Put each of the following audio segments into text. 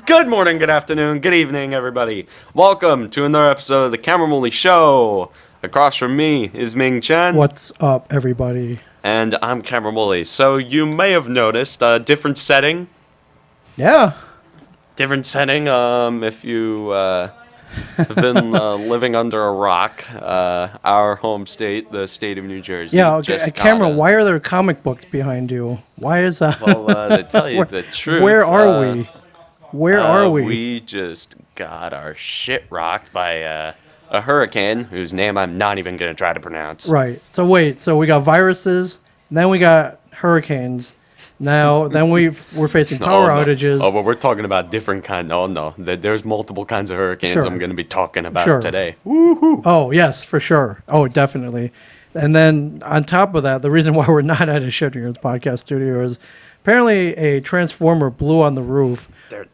Good morning, good afternoon, good evening, everybody. Welcome to another episode of the Woolley Show. Across from me is Ming Chen. What's up, everybody? And I'm Woolley. So you may have noticed a different setting. Yeah. Different setting. If you have been living under a rock, our home state, the state of New Jersey. Yeah, okay. Cameron, why are there comic books behind you? Why is that? Well, to tell you the truth. Where are we? Where are we? We just got our shit rocked by a hurricane whose name I'm not even going to try to pronounce. Right. So wait. So we got viruses, then we got hurricanes. Now, then we're facing power outages. Oh, but we're talking about different kind. No. There's multiple kinds of hurricanes I'm going to be talking about today. Woohoo! Oh, yes, for sure. Oh, definitely. And then on top of that, the reason why we're not at a Shitter's podcast studio is apparently a transformer blew on the roof,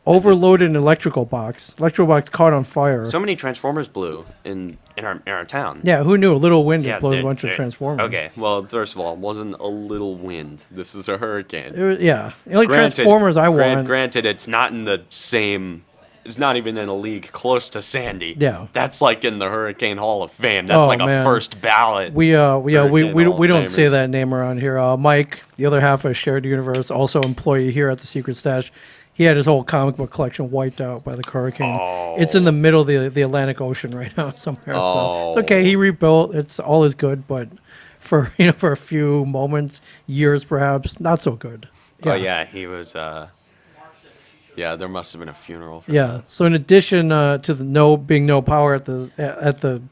overloaded an electrical box. Electrical box caught on fire. So many transformers blew in our town. Yeah, who knew? A little wind blows a bunch of transformers. Okay, well, first of all, it wasn't a little wind. This is a hurricane. The only transformers I want. Granted, it's not in the same. It's not even in a league close to Sandy. Yeah, that's like in the Hurricane Hall of Fame. That's a first ballot. We don't say that name around here. Mike, the other half of Shared Universe, also employee here at the Secret Stash. He had his whole comic book collection wiped out by the hurricane. Oh. It's in the middle of the Atlantic Ocean right now somewhere. Oh. So it's okay. He rebuilt. It's all is good, but for a few moments, years perhaps, not so good. Yeah. Oh yeah, he was. Yeah, there must have been a funeral for that. So in addition to the being no power at the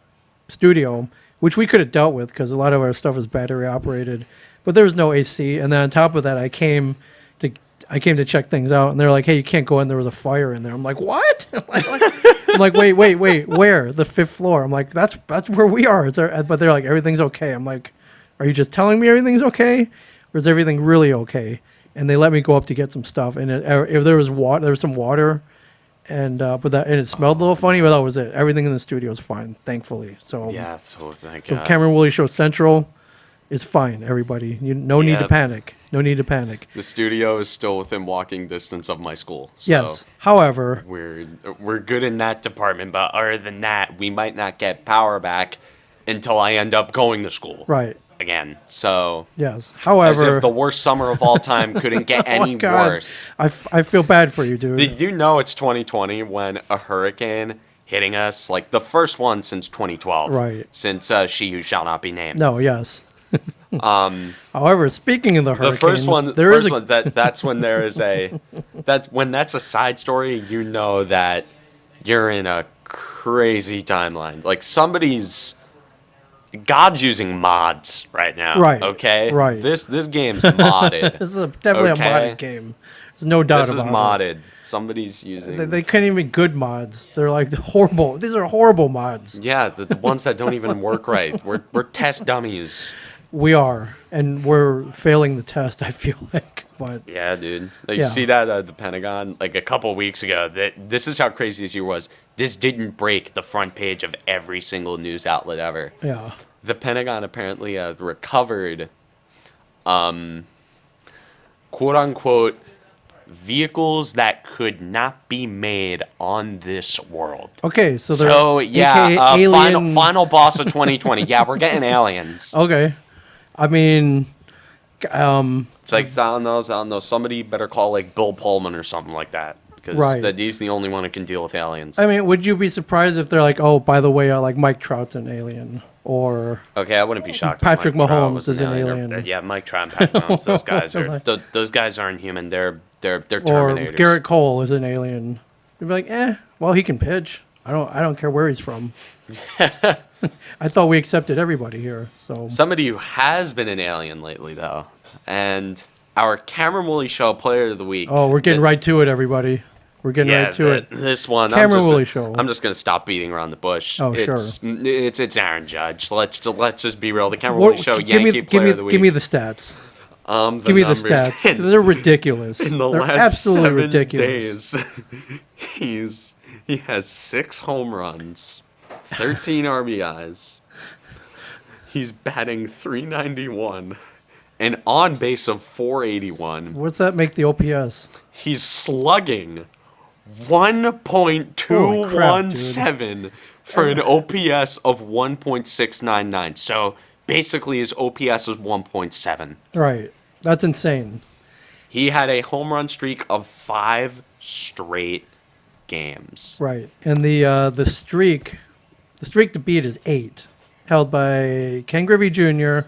studio, which we could have dealt with because a lot of our stuff is battery operated, but there was no AC. And then on top of that, I came to check things out, and they're like, "Hey, you can't go in. There was a fire in there." I'm like, "What?" I'm like, wait, where? The 5th floor. I'm like, that's where we are. But they're like, everything's okay. I'm like, are you just telling me everything's okay, or is everything really okay? And they let me go up to get some stuff, and if there was water, there was some water, and it smelled a little funny, but that was it. Everything in the studio is fine, thankfully. So yeah, thank God. So Cameron Woolley Show Central is fine, everybody. No need to panic. No need to panic. The studio is still within walking distance of my school. So yes. However, we're good in that department, but other than that, we might not get power back until I end up going to school. Right. Again, so yes. However, as if the worst summer of all time couldn't get any worse. I feel bad for you, dude. Did you know it's 2020 when a hurricane hitting us, like the first one since 2012, right? Since She Who Shall Not Be Named. No, yes. However, speaking of the hurricanes, that's when there is that's a side story. You know that you're in a crazy timeline. Like God's using mods right now. Right. Okay. Right. This game's modded. This is definitely a modded game. There's no doubt about it. This is modded. Somebody's using. They can't even be good mods. They're like horrible. These are horrible mods. Yeah, the ones that don't even work right. We're test dummies. We are, and we're failing the test. I feel like. But yeah, dude. You see that the Pentagon like a couple weeks ago. This is how crazy this year was. This didn't break the front page of every single news outlet ever. Yeah. The Pentagon apparently recovered, quote unquote, vehicles that could not be made on this world. Okay, so final boss of 2020. Yeah, we're getting aliens. Okay, I mean, it's like I don't know. Somebody better call like Bill Pullman or something like that. Because he's the only one who can deal with aliens. I mean, would you be surprised if they're like, oh, by the way, like Mike Trout's an alien? Or okay, I wouldn't be shocked. Patrick Mahomes is an alien. Yeah, Mike Trout and Patrick Mahomes. Those guys those guys aren't human. They're Terminators. Or Garrett Cole is an alien. You'd be like, well, he can pitch. I don't care where he's from. I thought we accepted everybody here. So somebody who has been an alien lately, though, and our Cameron Woolley Show Player of the Week. Oh, we're getting right to it, everybody. We're getting right to it. This one, Cameron Woolley Show. I'm just gonna stop beating around the bush. Oh, sure. It's Aaron Judge. Let's just be real. The Cameron Woolley Show Yankee Player of the Week. Give me the stats. Give me the stats. They're ridiculous. In the They're last 7 ridiculous. days, he has 6 home runs, 13 RBIs. He's batting .391. An on base of .481. What's that make the OPS? He's slugging 1.217 for an OPS of 1.699. So basically his OPS is 1.7. Right. That's insane. He had a home run streak of 5 straight games. Right. And the streak to beat is 8, held by Ken Griffey Jr.,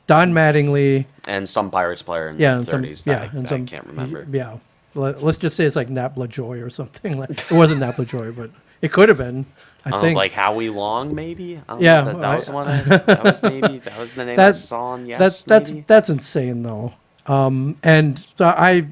Don Mattingly, And some Pirates player in yeah, the and some 30s yeah, that and I some can't remember. Yeah. Let's just say it's like Nat LaJoy or something. Like, it wasn't Nat LaJoy, but it could have been. I think Like Howie Long, maybe. I don't Yeah, know, that was one. That was maybe that was the name I saw on Yes. Maybe? that's insane though. And so I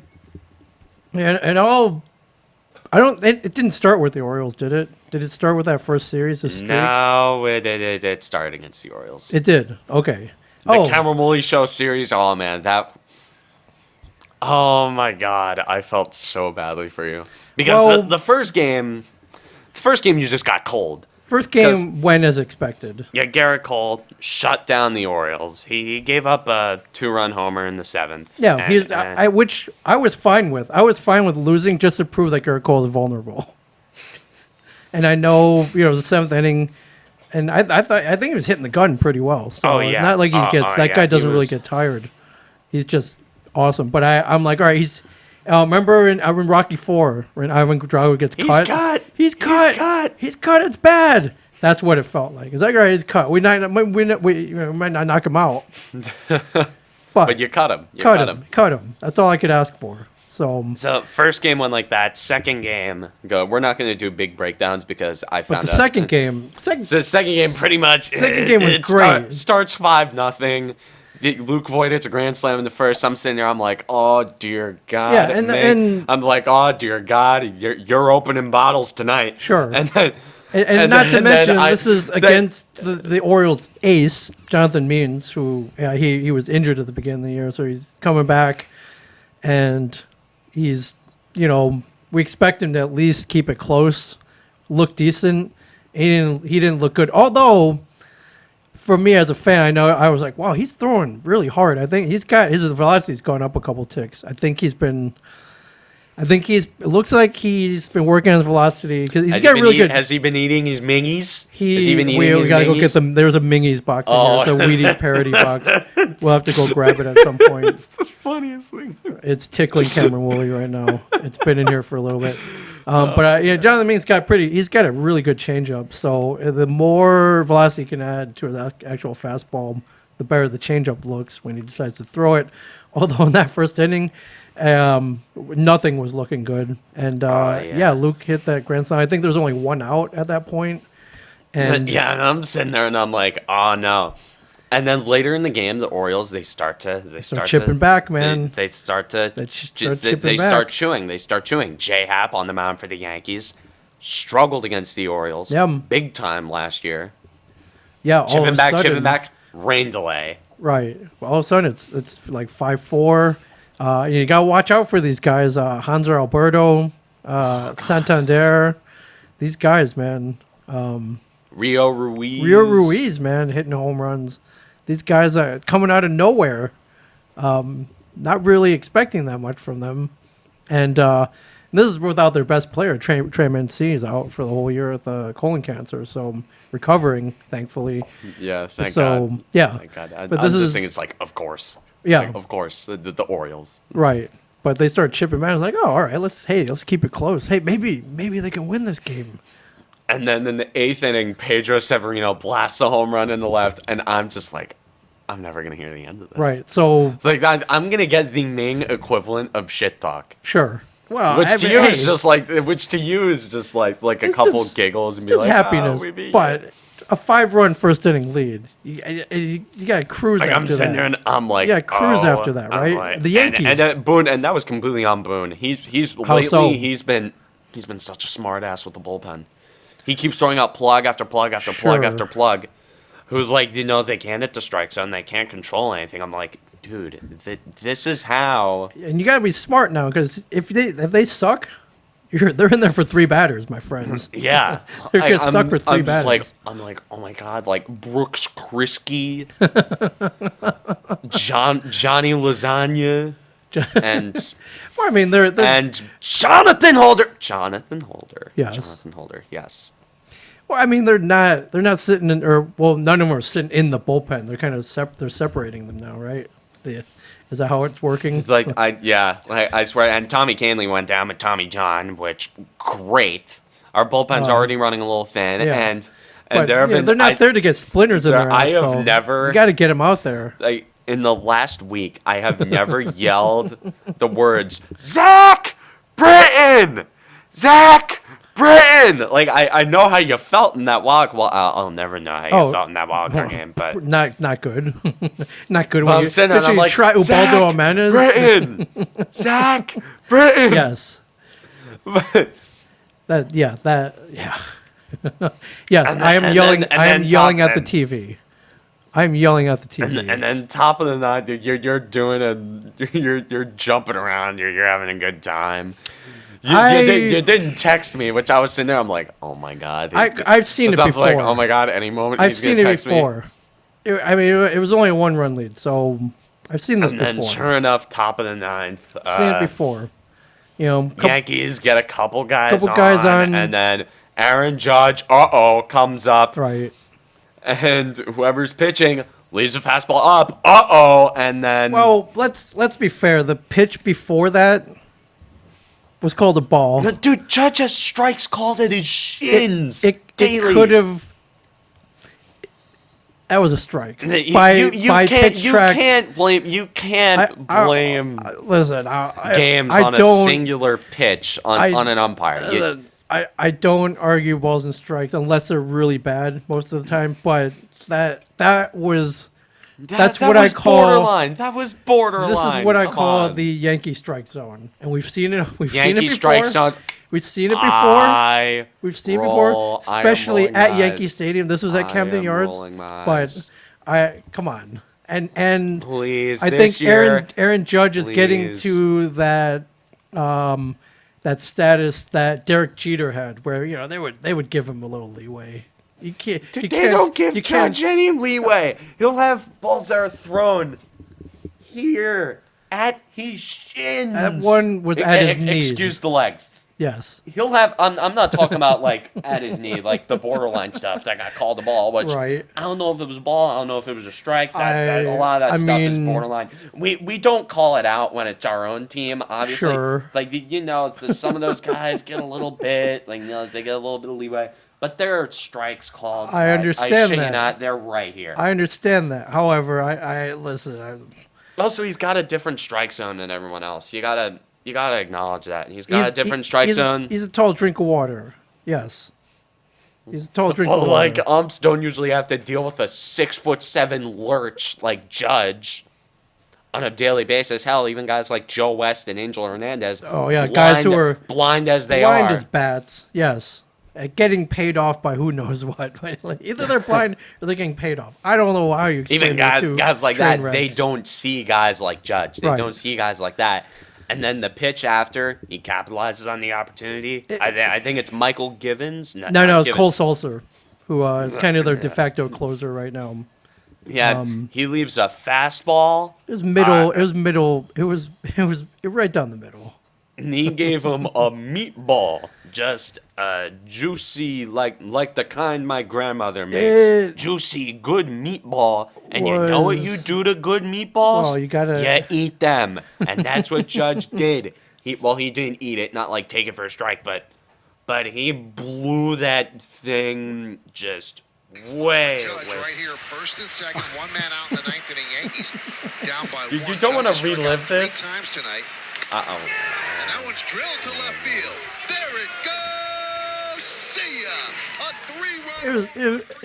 don't. It didn't start with the Orioles, did it? Did it start with that first series? The streak? No, it started against the Orioles. It did. Okay. The Cameron Woolley Show series. Oh man, that. Oh my God, I felt so badly for you because the first game you just got cold. First game went as expected. Yeah, Garrett Cole shut down the Orioles. He gave up a 2-run homer in the 7th. Yeah, which I was fine with. I was fine with losing just to prove that Garrett Cole is vulnerable. And I know, it was the 7th inning, and I think he was hitting the gun pretty well. So it's not like he gets that guy doesn't really get tired. He's just awesome. But I'm like, all right, he's. Remember in Rocky IV when Ivan Drago gets cut? He's cut. It's bad. That's what it felt like. It's like, all right, he's cut. We might not knock him out, but you cut him. Cut him. That's all I could ask for. So first game went like that. Second game, we're not going to do big breakdowns because I found out. But the second game, the second game pretty much. Second game was great. Starts 5-0 Luke Voigt hits a grand slam in the first. I'm sitting there. I'm like, oh dear God. Yeah, and I'm like, oh dear God, you're opening bottles tonight. Sure. And then, and not to mention, this is against the Orioles ace, Jonathan Means, who he was injured at the beginning of the year, so he's coming back, and he's we expect him to at least keep it close, look decent. He didn't look good, although. For me as a fan, I know I was like, wow, he's throwing really hard. I think his velocity's gone up a couple ticks. It looks like he's been working on his velocity because he's got really good. Has he been eating his Mingies? We gotta go get them. There's a Mingies box in here. It's a Wheaties parody box. We'll have to go grab it at some point. It's the funniest thing. It's tickling Cameron Woolley right now. It's been in here for a little bit. But Jonathan Means he's got a really good changeup. So the more velocity he can add to the actual fastball, the better the changeup looks when he decides to throw it. Although in that first inning, nothing was looking good. And Luke hit that grand slam. I think there was only one out at that point. And and I'm sitting there and I'm like, oh no. And then later in the game, the Orioles they start chipping back, man. They start chewing. They start chewing. J Happ on the mound for the Yankees struggled against the Orioles big time last year. Yeah, chipping back, rain delay. Right. Well, all of a sudden it's like 5-4. You gotta watch out for these guys. Hanser Alberto, Santander, these guys, man. Rio Ruiz, man, hitting home runs. These guys are coming out of nowhere. Not really expecting that much from them. And this is without their best player. Trey Mancini is out for the whole year with colon cancer, so recovering, thankfully. Yeah, thank God. Yeah. Thank God. I'm just thinking it's like, of course. Yeah. Like, of course, the Orioles. Right. But they start chipping back. I was like, oh, all right, let's keep it close. Hey, maybe they can win this game. And then in the 8th inning, Pedro Severino blasts a home run in the left, and I'm just like, I'm never gonna hear the end of this. Right. So, like, I'm gonna get the Ming equivalent of shit talk. Sure. Well, which to you is just like a couple giggles and be like, happiness. But a 5-run first inning lead, you got to cruise. Like, I'm sitting there and I'm like, cruise after that, right? Like, the Yankees and Boone, and that was completely on Boone. He's been such a smart ass with the bullpen. He keeps throwing out plug after plug after plug after plug. Who's like, they can't hit the strike zone. They can't control anything. I'm like, dude, this is how. And you got to be smart now, because if they suck, they're in there for 3 batters, my friends. Yeah. They're going to suck for 3 batters. I'm like, oh my God, like Brooks Krisky, Johnny Lasagna. And well, I mean, they're and Jonathan Holder. Yes. Jonathan Holder. Yes. well, I mean, they're not sitting in, or well, none of them are sitting in the bullpen. They're kind of they're separating them now, right? Is that how it's working? I swear. And Tommy Canley went down with Tommy John, which great. Our bullpen's already running a little thin, yeah. and But, there have been. they're not there to get splinters in Sir, their ass. I have though. never. You got to get them out there. Like in the last week, I have never yelled the words Zach Britton, Zach Britton. Like I know how you felt in that wild. Well, I'll never know how you felt in that wild card game, but not good, not good. Well, When I'm you sitting there, and I'm like try Ubaldo Zach Jimenez. Britton, Zach Britton. Yes. Yeah. Yes, I am yelling. I am yelling at the TV. I'm yelling at the TV. And then top of the night, dude, you're doing you're jumping around, you're having a good time. You didn't text me, which I was sitting there. I'm like, oh my god. I've seen it before. Like, oh my god, any moment I've he's gonna seen it text before. me. It was only a 1-run lead, so I've seen this And before. then sure enough, top of the ninth, I've seen it before. Yankees get a couple guys on, and then Aaron Judge, comes up, right. And whoever's pitching leaves a fastball up, and then. Well, let's be fair. The pitch before that was called a ball. Dude, Judge has strikes called at his shins. It could have. That was a strike. You can't blame listen, games on a singular pitch on an umpire. I don't argue balls and strikes unless they're really bad most of the time. But that's what I call borderline. That was borderline. This is what I call the Yankee strike zone, and we've seen it. We've seen it before. Strike zone. We've seen it before. We've seen it before, especially at Yankee Stadium. This was at Camden Yards. But come on, and please, I think Aaron Judge is getting to that that status that Derek Jeter had, where they would give him a little leeway. You can't. They don't give Judge any leeway. He'll have balls that are thrown here at his shins. That one was at his knees. Excuse the legs. Yes. He'll have. I'm not talking about like at his knee, like the borderline stuff that got called a ball. Which right. I don't know if it was a ball. I don't know if it was a strike. A lot of that stuff is borderline. We don't call it out when it's our own team. Obviously, sure. Like some of those guys get a little bit they get a little bit of leeway. But there are strikes called. I understand I shit that. You not, they're right here. I understand that. However, I listen. Also, he's got a different strike zone than everyone else. You gotta acknowledge that. He's got a different strike zone. He's a tall drink of water. Yes. He's a tall drink of water. Like umps don't usually have to deal with a 6'7" lurch like Judge on a daily basis. Hell, even guys like Joe West and Angel Hernandez. Oh yeah, guys who are blind as they are. Blind as bats. Yes. Getting paid off by who knows what. Either they're blind or they're getting paid off. I don't know how you explain even guys like that. Wrecks. They don't see guys like Judge. They don't see guys like that. And then the pitch after he capitalizes on the opportunity. I think it's Michael Givens. No, it's Cole Sulser, who is kind of their de facto closer right now. Yeah, he leaves a fastball. It was middle. It was right down the middle. And he gave him a meatball, just juicy, like the kind my grandmother makes. Juicy, good meatball. And you know what you do to good meatballs? Well, you eat them. And that's what Judge did. He didn't eat it, not like take it for a strike, but he blew that thing just way. Judge right here, first and second, one man out in the ninth inning. Yankees down by one. You don't want to relive this? 3 times tonight. Uh-oh. And that one's drilled to left field. There it goes. See ya. A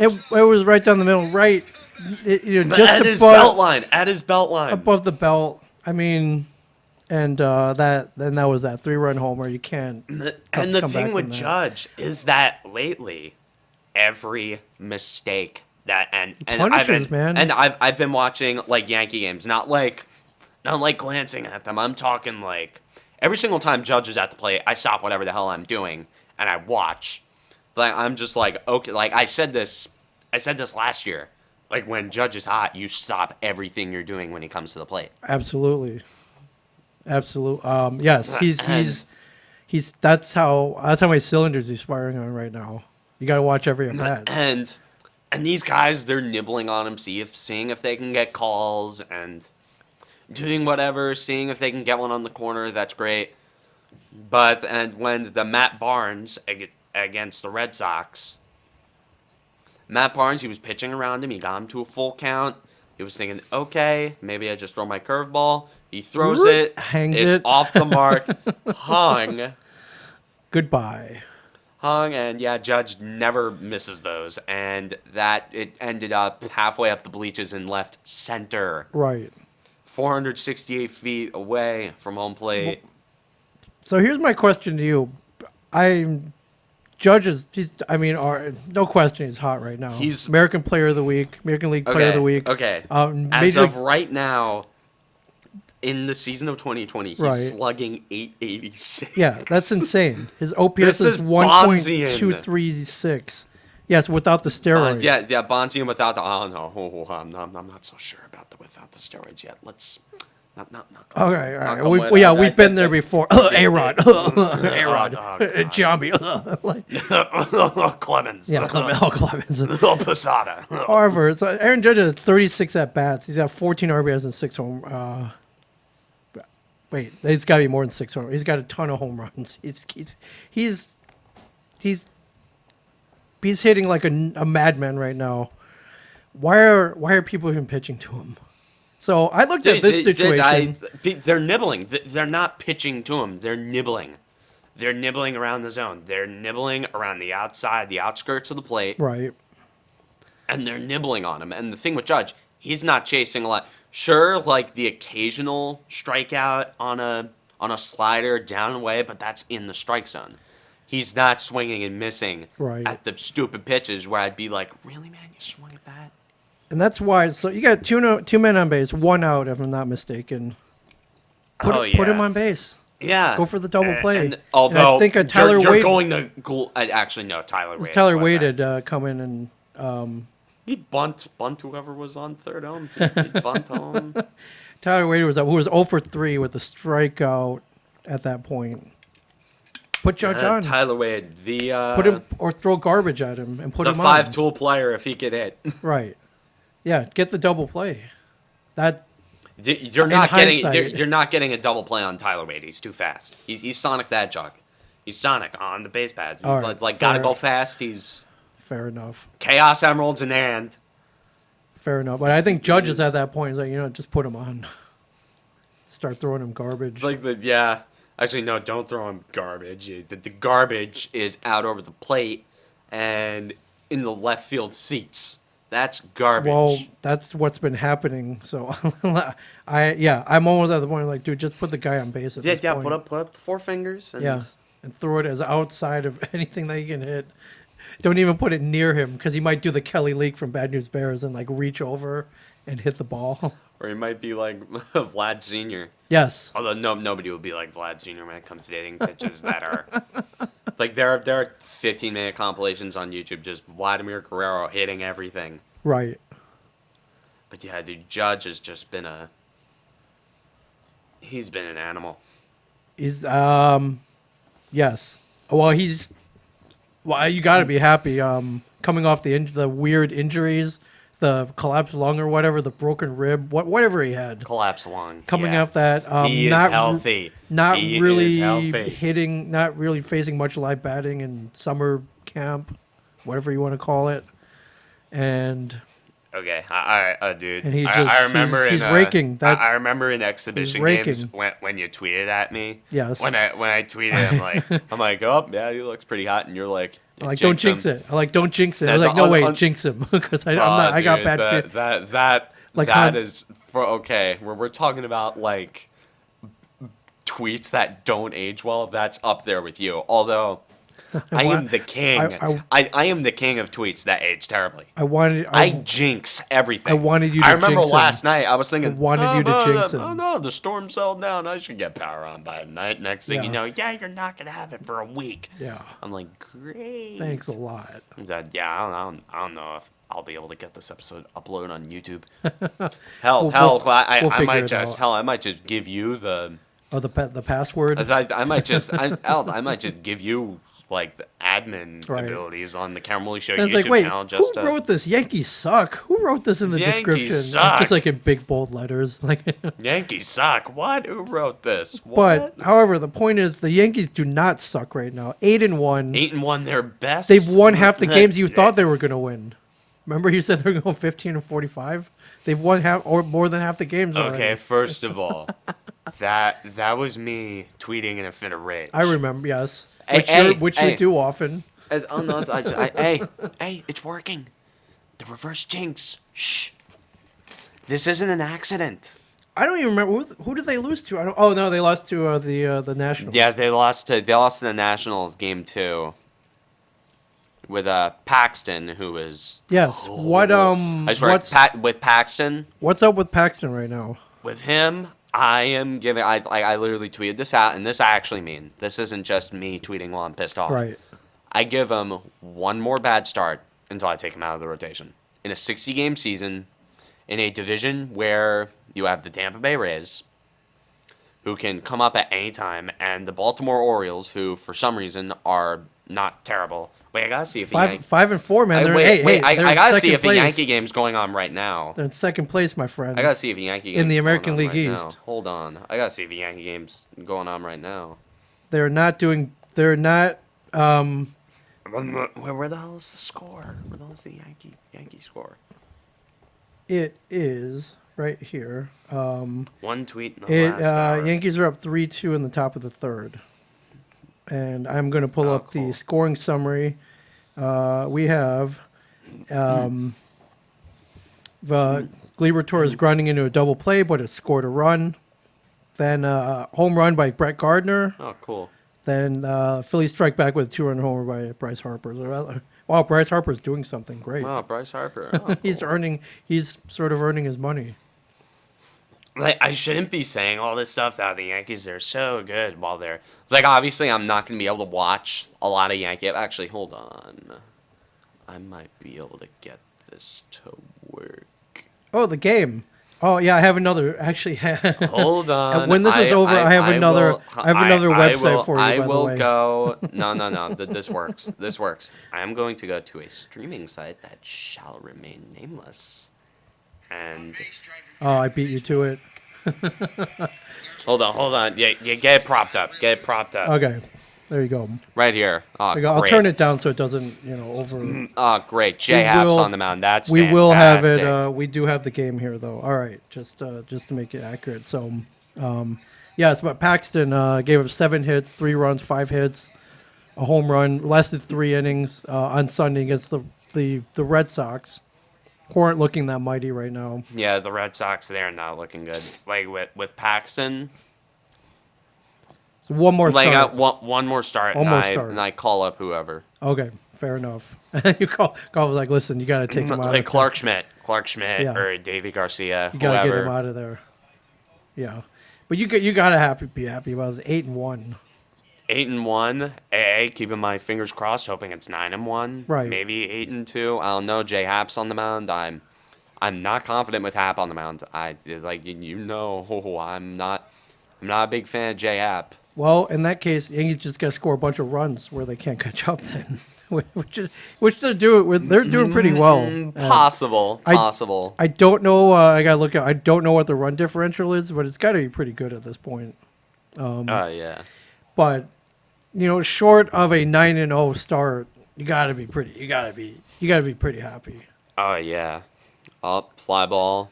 3-run. It was right down the middle, right. Just at his belt line. At his belt line. Above the belt. I mean, and that was that 3-run homer. You can't. And the thing with Judge is that lately, every mistake that I've been watching like Yankee games, not like glancing at them. I'm talking like every single time Judge is at the plate, I stop whatever the hell I'm doing and I watch. Like I'm just like, okay, like I said this last year. Like when Judge is hot, you stop everything you're doing when he comes to the plate. Absolutely. Absolutely. Yes, he's that's how many cylinders he's firing on right now. You got to watch every at bat. And these guys, they're nibbling on him, seeing if they can get calls and doing whatever, seeing if they can get one on the corner. That's great. And when the Matt Barnes against the Red Sox, Matt Barnes, he was pitching around him. He got him to a full count. He was thinking, okay, maybe I just throw my curveball. He throws it. Hangs it's it. off the mark. Hung. Goodbye. And yeah, Judge never misses those. And that it ended up halfway up the bleachers in left center. Right. 468 feet away from home plate. So here's my question to you. Judge is, no question, he's hot right now. He's American Player of the Week, American League Player of the Week. Okay. As of right now, in the season of 2020, he's slugging 886. Yeah, that's insane. His OPS is 1.236. Yes, without the steroids. Yeah, Bonzian without the. Oh no, I'm not so sure about the without the steroids yet. Let's. Not all right. We've been there before. A-Rod. A-Rod. Jambi. Clemens. Yeah, Clemens. Posada. However, Aaron Judge has 36 at-bats. He's got 14 RBIs and 6 home. Wait, it's got to be more than 6 home. He's got a ton of home runs. He's hitting like a madman right now. Why are people even pitching to him? So I looked at this situation. They're nibbling. They're not pitching to him. They're nibbling. They're nibbling around the zone. They're nibbling around the outside, the outskirts of the plate. Right. And they're nibbling on him. And the thing with Judge, he's not chasing a lot. Sure, like the occasional strikeout on a slider down and away, but that's in the strike zone. He's not swinging and missing at the stupid pitches where I'd be like, really, man, you swung at that? And that's why. So you got two men on base, 1 out, if I'm not mistaken. Put him on base. Yeah. Go for the double play. Although and I think Tyler Wade. Going to actually no, Tyler Wade. Tyler Wade had come in and. He'd bunt whoever was on third home. He'd bunt home. Tyler Wade who was 0 for 3 with a strikeout at that point. Put Judge on. Tyler Wade, put him or throw garbage at him and put him on. The 5-tool player if he could hit. Right. Yeah, get the double play. You're not getting a double play on Tyler Wade. He's too fast. He's Sonic the Hedgehog. He's Sonic on the base pads. He's gotta go fast. He's fair enough. Chaos Emeralds in hand. Fair enough, but I think Judge is at that point. He's like, just put him on. Start throwing him garbage. Actually, no, don't throw him garbage. The garbage is out over the plate and in the left field seats. That's garbage. Well, that's what's been happening. So, I'm almost at the point like, dude, just put the guy on base at this point. Put up the 4 fingers. And throw it as outside of anything that you can hit. Don't even put it near him because he might do the Kelly Leak from Bad News Bears and like reach over and hit the ball. Or he might be like Vlad Sr. Yes. Although nobody will be like Vlad Sr. when it comes to hitting pitches that are like there are 15-minute compilations on YouTube just Vladimir Guerrero hitting everything. Right. But yeah, dude, Judge has just been he's been an animal. He's yes. Well, you got to be happy coming off the weird injuries. The collapsed lung or whatever, the broken rib, whatever he had. Collapsed lung. Coming off that. He is healthy. Not really facing much live batting in summer camp, whatever you want to call it. And okay, dude. And I remember he's raking. I remember in exhibition games when you tweeted at me. Yes. When I tweeted, I'm like, oh yeah, he looks pretty hot, and you're like. I'm like, don't jinx it. Don't jinx it. I was like, no, wait, jinx him. Because I got bad fit. That is for okay. We're talking about like tweets that don't age well. That's up there with you. Although I am the king. I am the king of tweets that age terribly. I jinx everything. I wanted you to jinx him. I remember last night I was thinking, I wanted you to jinx him. Oh no, the storm settled down. I should get power on by night. Next thing you know, you're not going to have it for a week. Yeah. I'm like, great. Thanks a lot. I don't know if I'll be able to get this episode uploaded on YouTube. I might just give you the Oh, the password. I might just I might just give you like the admin abilities on the Caramel Show and it's YouTube like, wait, channel. Just who wrote this? Yankees suck. Who wrote this in the Yankees description? suck. It's just like in big bold letters. Like Yankees suck. What? Who wrote this? What? But however, the point is the Yankees do not suck right now. 8-1. 8-1, their best. They've won half the games you thought they were going to win. Remember, you said they're going 15-45. They've won half or more than half the games. Okay, already. first of all, that was me tweeting in a fit of rage. I remember, yes, Hey, which you do often. Oh no! Hey, it's working. The reverse jinx. Shh. This isn't an accident. I don't even remember who did they lose to. Oh no, they lost to the Nationals. Yeah, they lost to the Nationals game 2 with Paxton, who was yes. What I swear, with Paxton. What's up with Paxton right now? With him, I am giving. I literally tweeted this out, and this I actually mean. This isn't just me tweeting while I'm pissed off. Right. I give him one more bad start until I take him out of the rotation. In a 60-game season, in a division where you have the Tampa Bay Rays, who can come up at any time, and the Baltimore Orioles, who for some reason are not terrible. Wait, I gotta see if 5-4, man. I gotta see if a Yankee game's going on right now. They're in second place, my friend. I gotta see if a Yankee game's in the American going on League right East. Now. Hold on, I gotta see if a Yankee game's going on right now. They're not doing. They're not. Where the hell is the score? Where the hell is the Yankee score? It is right here. One tweet in the last hour. Yankees are up 3-2 in the top of the third. And I'm going to pull up the scoring summary. We have Gleyber Torres grinding into a double play, but it scored a run. Then home run by Brett Gardner. Oh, cool. Then Phillies strike back with a 2-run homer by Bryce Harper. Wow, Bryce Harper's doing something great. Wow, Bryce Harper. Oh, cool. He's sort of earning his money. Like, I shouldn't be saying all this stuff that the Yankees, they're so good while they're... Like, obviously, I'm not going to be able to watch a lot of Yankee... Actually, hold on. I might be able to get this to work. Oh, the game. Oh, yeah, I have another... Actually, hold on. When this is over, I have another website for you, I by will the way. go... No. This works. This works. I am going to go to a streaming site that shall remain nameless. And... Oh, I beat you to it. Hold on. Yeah, get it propped up. Okay, there you go. Right here. Oh, There you go. I'll turn it down so it doesn't, over. Oh, great. J-Haps on the mound. That's We fantastic. will have it. We do have the game here, though. All right, just to make it accurate. So, yes, but Paxton gave up 7 hits, 3 runs, 5 hits, a home run, lasted 3 innings on Sunday against the Red Sox, who aren't looking that mighty right now. Yeah, the Red Sox, they're not looking good. Like, with Paxton... So one more start. One more start, and I call up whoever. Okay, fair enough. You call like, listen, you got to take him out. Like Clark Schmidt, or Davey Garcia, you got to get him out of there. Yeah, but you gotta be happy about it. 8-1. 8-1. Hey, keeping my fingers crossed, hoping it's 9-1. Right. Maybe 8-2. I don't know. J-Haps on the mound. I'm not confident with Hap on the mound. I'm not a big fan of J-Hap. Well, in that case, Yankees just got to score a bunch of runs where they can't catch up. Then, which they're doing. They're doing pretty well. Possible. I don't know. I gotta look at. I don't know what the run differential is, but it's got to be pretty good at this point. Yeah. But short of a 9-0 start, you gotta be pretty happy. Oh yeah. Up fly ball.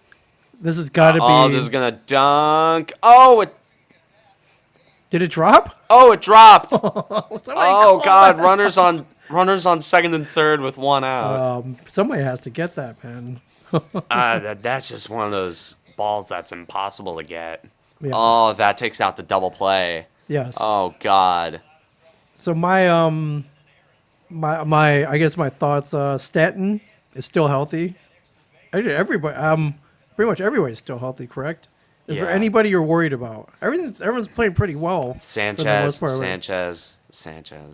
This has got to be. Oh, this is gonna dunk. Oh, did it drop? Oh, it dropped. Oh God! Runners on second and third with 1 out. Somebody has to get that, man. That's just one of those balls that's impossible to get. Yeah. Oh, that takes out the double play. Yes. Oh God. So my I guess my thoughts. Stanton is still healthy. Actually, everybody. Pretty much everybody's still healthy, correct? Is there anybody you're worried about? Everyone's playing pretty well. Sanchez.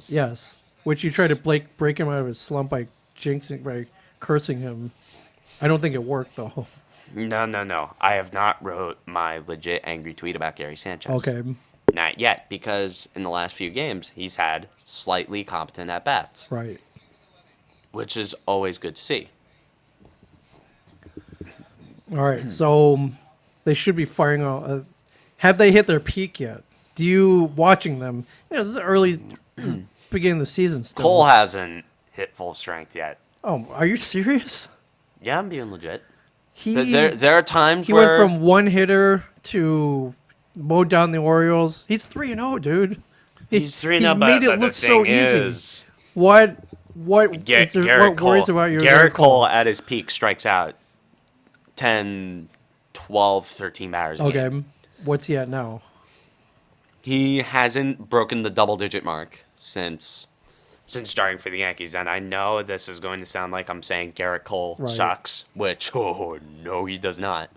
Yes. Which you tried to break him out of his slump by cursing him. I don't think it worked though. No. I have not wrote my legit angry tweet about Gary Sanchez. Okay. that yet because in the last few games he's had slightly competent at bats, Right. which is always good to see. All right. So they should be firing out. Have they hit their peak yet? Do you watching them? This is early, this is beginning of the season still. Cole hasn't hit full strength yet. Oh, are you serious? Yeah, I'm being legit. He There are times he where went from one hitter to mow down the Orioles. He's 3-0, dude. he's 3-0, He's but made it the look thing so easy. is, What Garrett what worries Cole, about your Garrett Cole at his peak strikes out 10, 12, 13 batters a Okay, game. what's he at now? He hasn't broken the double-digit mark since starting for the Yankees, and I know this is going to sound like I'm saying Garrett Cole Right. sucks, which no, he does not.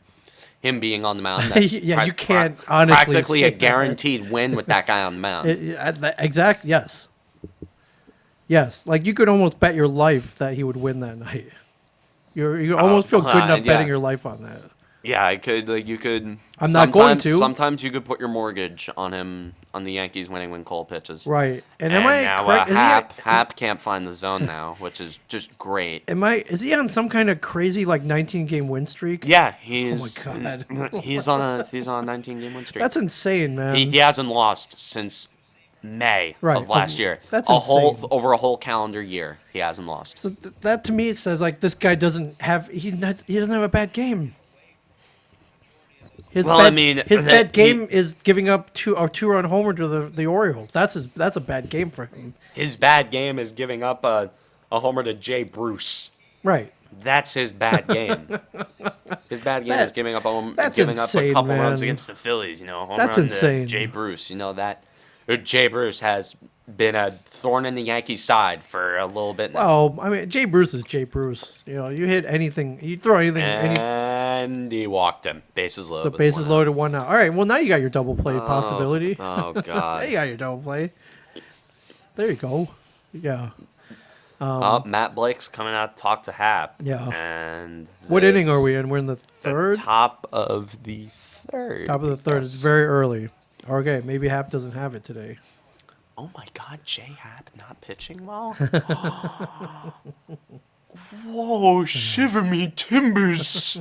Him being on the mound, that's Yeah, you can't honestly practically say a that. guaranteed win with that guy on the mound. Exact. Yes. Yes. Like you could almost bet your life that he would win that night. You almost feel good enough betting your life on that. Yeah, I could. Like you could. I'm not going to. Sometimes you could put your mortgage on him on the Yankees winning when Cole pitches. Right. And And am I now correct? Hap can't find the zone now, which is just great. Is he on some kind of crazy like 19-game win streak? Yeah, he's. Oh my God. he's on a 19-game win streak. That's insane, man. He hasn't lost since May Right, of last year. that's insane. insane. Over a whole calendar year, he hasn't lost. So that to me says like this guy doesn't have he doesn't have a bad game. His bad game is giving up a 2-run homer to the Orioles. That's a bad game for him. His bad game is giving up a homer to Jay Bruce. Right. That's his bad game. His bad game is giving up a insane, couple runs man. against the Phillies. A home That's run insane. to Jay Bruce. That Jay Bruce has been a thorn in the Yankees' side for a little bit now. Well, I mean, Jay Bruce is Jay Bruce. You hit anything, you throw anything, And he walked him. Bases loaded. so with bases one loaded, 1 out. All right, well now you got your double play possibility. Oh Now you God. got your double play. There you go. Yeah. Matt Blake's coming out to talk to Hap. Yeah. And What inning are we in? We're in the The third. top of the third. Top of the third. It's Yes. very early. Okay, maybe Hap doesn't have it today. Oh my God, Jay Happ not pitching well? Whoa, shiver me timbers.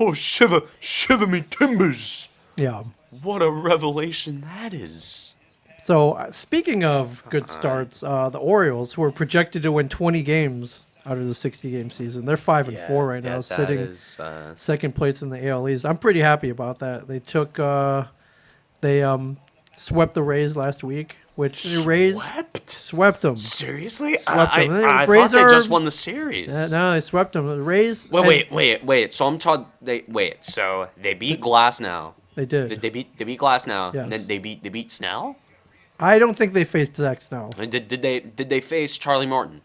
Oh, shiver me timbers. Yeah. What a revelation that is. So speaking of good starts, the Orioles, who are projected to win 20 games out of the 60-game season, they're 5-4 right now, sitting second place in the AL East. I'm pretty happy about that. They swept the Rays last week, which the Rays swept them. Seriously? Swept them. I Rays thought they are- just won the series. No, they swept them. The Rays. Wait. So I'm told So they beat Glass now. They did. They beat Glass now. Yes. And then they beat Snell. I don't think they faced Zach Snell. And did they face Charlie Morton?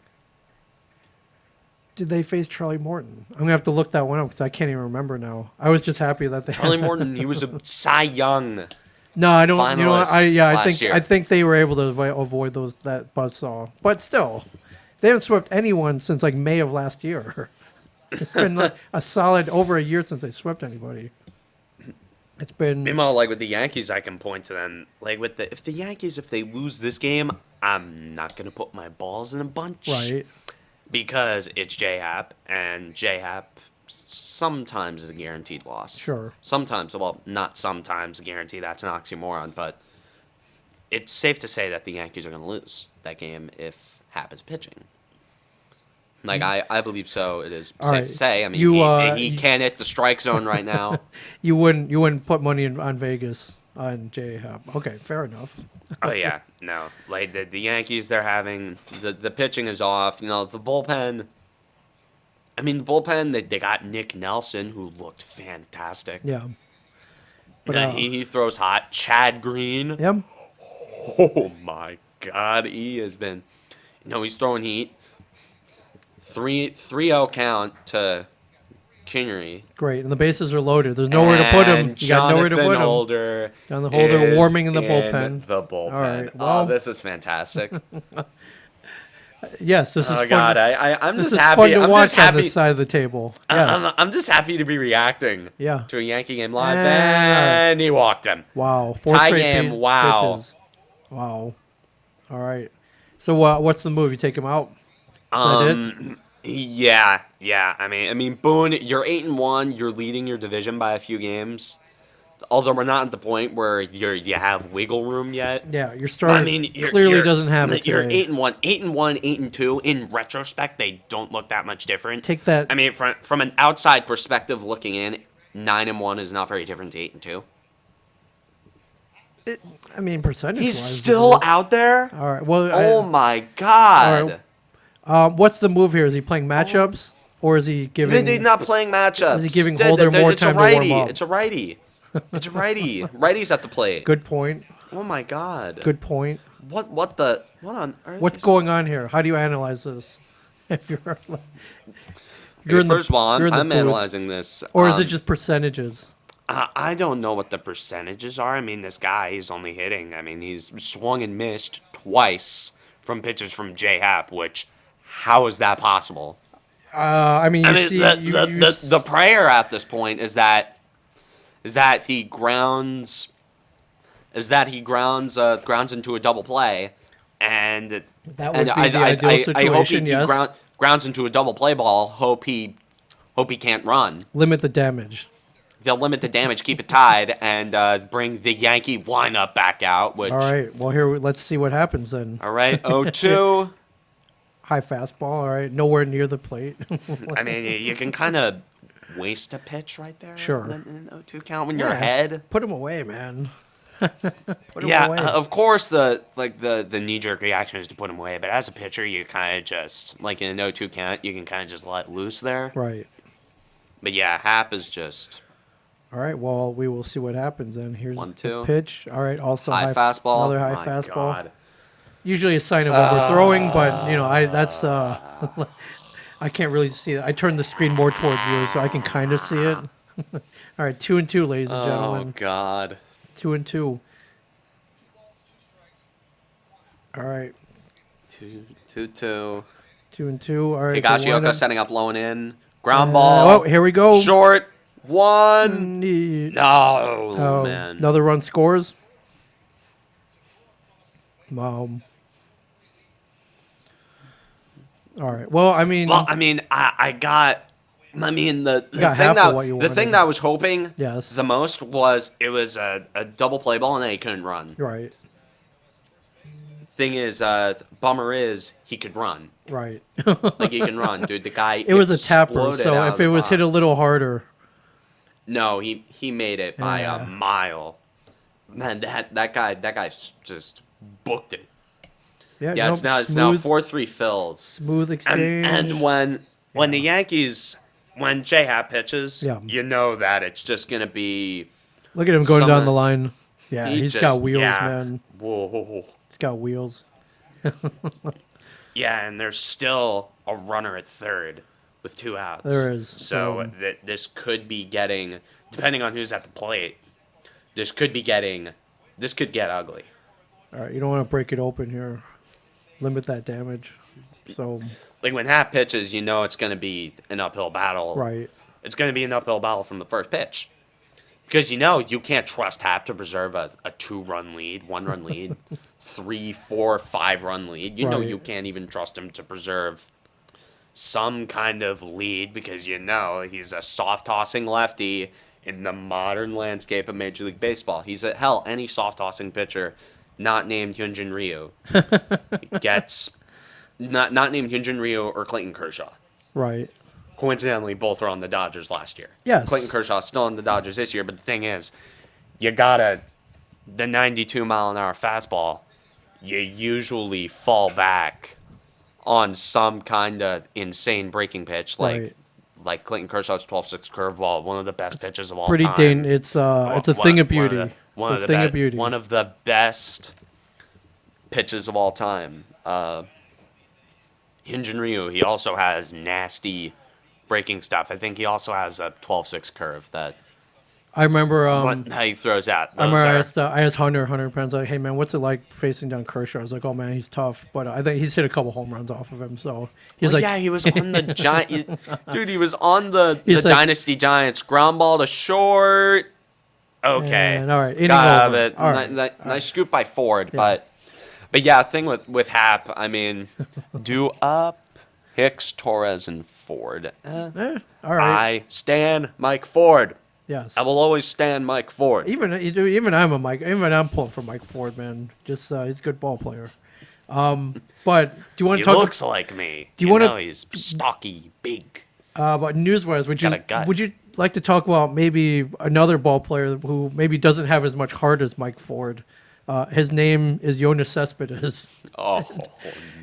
Did they face Charlie Morton? I'm gonna have to look that one up because I can't even remember now. I was just happy that they Charlie Morton, he was a Cy Young. No, I don't. You know, what? Finalist last I think they were able to avoid that buzzsaw, but still, they haven't swept anyone since like May of last year. It's been like a solid over a year since they swept anybody. It's been Meanwhile, like with the Yankees, I can point to them. Like if the Yankees, if they lose this game, I'm not gonna put my balls in a bunch, right. Because it's J Happ, and J Happ sometimes is a guaranteed loss. Sure. Sometimes, well, not sometimes a guarantee. That's an oxymoron, but it's safe to say that the Yankees are going to lose that game if Happ is pitching. Like I believe so. It is All safe right. to say. I mean, he can't hit the strike zone right now. You wouldn't put money on Vegas on J Happ. Okay, fair enough. Oh yeah, no. Like the Yankees, they're having the pitching is off. The bullpen. I mean, the bullpen. They got Nick Nelson, who looked fantastic. Yeah. But he throws hot. Chad Green. Yep. Oh my God, he has been. He's throwing heat. 3-0 count to Kingery. Great, and the bases are loaded. There's nowhere to put him. You got nowhere to put him. Holder. Jonathan Holder warming in the in bullpen. The bullpen. All right, well- this is fantastic. Yes, this is Oh fun. God, I'm This just is happy. fun to I'm watch just on happy. this side of the table. Yes. I'm just happy to be reacting. Yeah. To a Yankee game live, And- and he walked him. Wow. Four Tie straight game. Wow. pitches. Wow. All right. So what's the move? You take him out? Is that it? Yeah. I mean, Boone, you're 8-1. You're leading your division by a few games. Although we're not at the point where you have wiggle room yet. Yeah, your starter I mean, clearly doesn't have it You're today. 8-1, 8-1, 8-2. In retrospect, they don't look that much different. Take that. I mean, from an outside perspective looking in, 9-1 is not very different to 8-2. I mean, percentage. He's still out there. All right. Well. Oh my God. All right. What's the move here? Is he playing matchups or is he giving? They're not playing matchups. Is he giving Holder more time to warm up? It's a righty. It's a righty. Righty's at the plate. Good point. Oh my God. Good point. What on earth? What's is- going on here? How do you analyze this? If you're Okay, in the- first of all, you're in the I'm booth. analyzing this. or is it just percentages? I don't know what the percentages are. I mean, this guy, he's only hitting. I mean, he's swung and missed twice from pitches from J-Hap, which, how is that possible? I mean, you see, The prayer at this point is that he grounds grounds into a double play, and That would be the ideal I hope situation, he yes. grounds into a double play ball. Hope he can't run. limit the damage. They'll limit the damage, keep it tied, and bring the Yankee lineup back out. Which All right. Well, let's see what happens then. all right, 0-2. High fastball. All right. Nowhere near the plate. I mean, you can kind of waste a pitch right there. Sure. In an 0-2 count when you're Yeah. ahead. Put him away, man. Put him Yeah, away. of course the knee jerk reaction is to put him away, but as a pitcher, you kind of just like in an 0-2 count, you can kind of just let loose there. Right. But yeah, Hap is just All right. Well, we will see what happens then. Here's 1-2. the pitch. All right. Also high fastball. Another high My fastball. God. Usually a sign of overthrowing, but that's I can't really see it. I turned the screen more toward you, so I can kind of see it. All right, 2-2, ladies and Oh gentlemen. God. 2-2. All right, 2-2. 2-2. All right. Higashioka setting up low and in. Ground ball. Oh, here we go. Short. 1. No, Oh, man. another run scores. All right. Well, I mean, I mean, the got thing half that of what you the thing wanted. that I was hoping Yes. the most was it was a double play ball and then he couldn't run. right, Thing is, bummer is he could run. right. Like he can run, dude. The guy. It was a tapper, exploded so out if of it the was hit a box. little harder, No, he made it by Yeah. a mile. Man, that guy just booked it. yeah. Yeah, nope, it's now smooth, 4-3 fills. smooth exchange. And when the Yankees when J-Hap pitches, Yeah. you know that it's just gonna be Look at him going down someone- the line. Yeah, he's got wheels, man. Whoa. He's got wheels. Yeah, and there's still a runner at third with 2 outs. There is, So so- this could be getting, depending on who's at the plate, this could get ugly. All right, you don't want to break it open here. Limit that damage. So, Like when Hap pitches, you know it's going to be an uphill battle. right. It's going to be an uphill battle from the first pitch. Because you know you can't trust Hap to preserve a 2-run lead, 1-run lead, 3, 4, 5-run lead. You know Right. you can't even trust him to preserve some kind of lead because you know he's a soft-tossing lefty in the modern landscape of Major League Baseball. He's any soft-tossing pitcher not named Hyunjin Ryu gets not named Hyunjin Ryu or Clayton Kershaw. Right. Coincidentally, both are on the Dodgers last year. Yes. Clayton Kershaw's still on the Dodgers this year, but the thing is, the 92-mile-an-hour fastball, you usually fall back on some kind of insane breaking pitch, Right. like Clayton Kershaw's 12-6 curveball, one of the best pitches of all Pretty time. it's a thing of beauty. One It's of a the thing be- of beauty. One of the best pitches of all time. Hyunjin Ryu, he also has nasty breaking stuff. I think he also has a 12-6 curve that I remember. How he throws out. I remember I asked Hunter Pence, like, hey man, what's it like facing down Kershaw? I was like, oh man, he's tough, but I think he's hit a couple home runs off of him. So he's yeah, he was on the giant. Dude, he was on the Dynasty Giants. Ground ball to short. Okay, all right, got it. Nice scoop by Ford, yeah. But yeah, thing with Hap, I mean, do up Hicks, Torres, and Ford. All right. I stand Mike Ford. Yes. I will always stand Mike Ford. Even I'm pulling for Mike Ford, man. Just he's a good ball player. But do you want to talk? He looks like me. Do you want to? He's stocky, big. But news-wise, would you like to talk about maybe another ball player who maybe doesn't have as much heart as Mike Ford? His name is Yoenis Cespedes. Oh.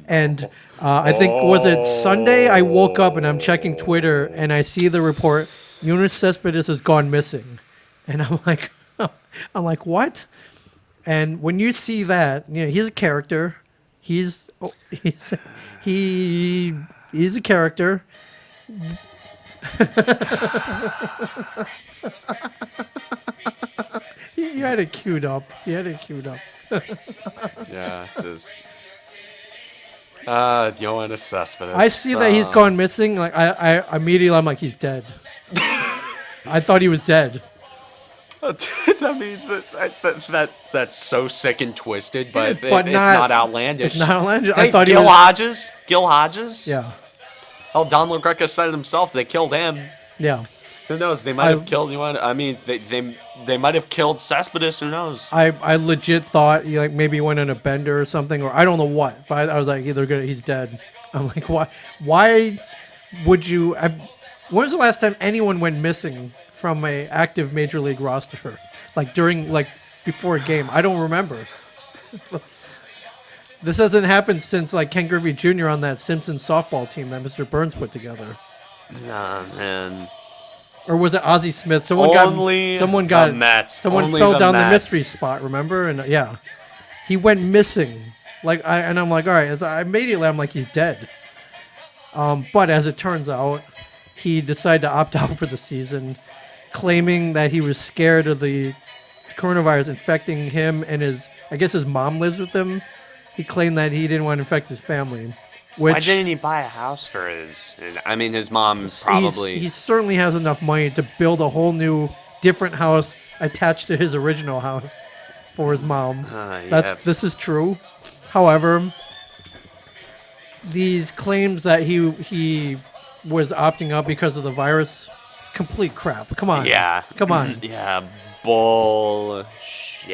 And I think, was it Sunday? I woke up and I'm checking Twitter and I see the report, Yoenis Cespedes has gone missing. And I'm like, what? And when you see that, he's a character. He's a character. You had it queued up. Yeah, just Yoenis Cespedes. I see that he's gone missing. Like I immediately, I'm like, he's dead. I thought he was dead. I mean, that's so sick and twisted, but it's not outlandish. It's not outlandish. Hey, I thought Gil Hodges. Yeah. Oh, Don LaGreca said it himself. They killed him. Yeah. Who knows? They might have killed you. I mean, they might have killed Cespedes. Who knows? I legit thought he maybe he went on a bender or something, or I don't know what. But I was like, he's dead. I'm like, why? Why would you? When was the last time anyone went missing from a active major league roster? Before a game? I don't remember. This hasn't happened since Ken Griffey Jr. on that Simpsons softball team that Mr. Burns put together. Nah, man. Or was it Ozzie Smith? Someone fell down the mystery spot, remember? And yeah, he went missing. And I'm like, all right. Immediately, I'm like, he's dead. But as it turns out, he decided to opt out for the season, claiming that he was scared of the coronavirus infecting him and his mom lives with him. He claimed that he didn't want to infect his family. Why didn't he buy a house for his? I mean, his mom probably. He certainly has enough money to build a whole new, different house attached to his original house for his mom. This is true. However, these claims that he was opting out because of the virus, it's complete crap. Come on. Yeah. Come on. Yeah. Bullshit.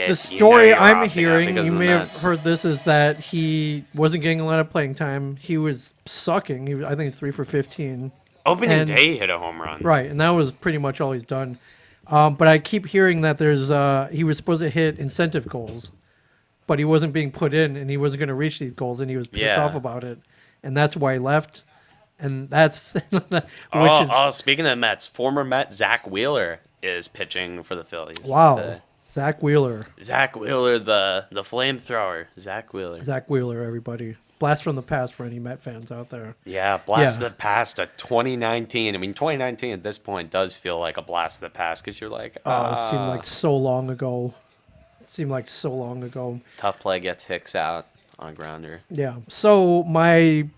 The story I'm hearing, you may have heard this, is that he wasn't getting a lot of playing time. He was sucking. I think he's 3 for 15. Opening day, he hit a home run. Right, and that was pretty much all he's done. But I keep hearing that he was supposed to hit incentive goals, but he wasn't being put in, and he wasn't going to reach these goals, and he was pissed off about it, and that's why he left. And that's speaking of Mets, former Met Zach Wheeler is pitching for the Phillies. Wow. Zach Wheeler, the flamethrower. Zach Wheeler, everybody. Blast from the past for any Met fans out there. Yeah, blast of the past to 2019. I mean, 2019 at this point does feel like a blast of the past because you're like, it seemed like so long ago. Tough play gets Hicks out on a grounder. Yeah. So I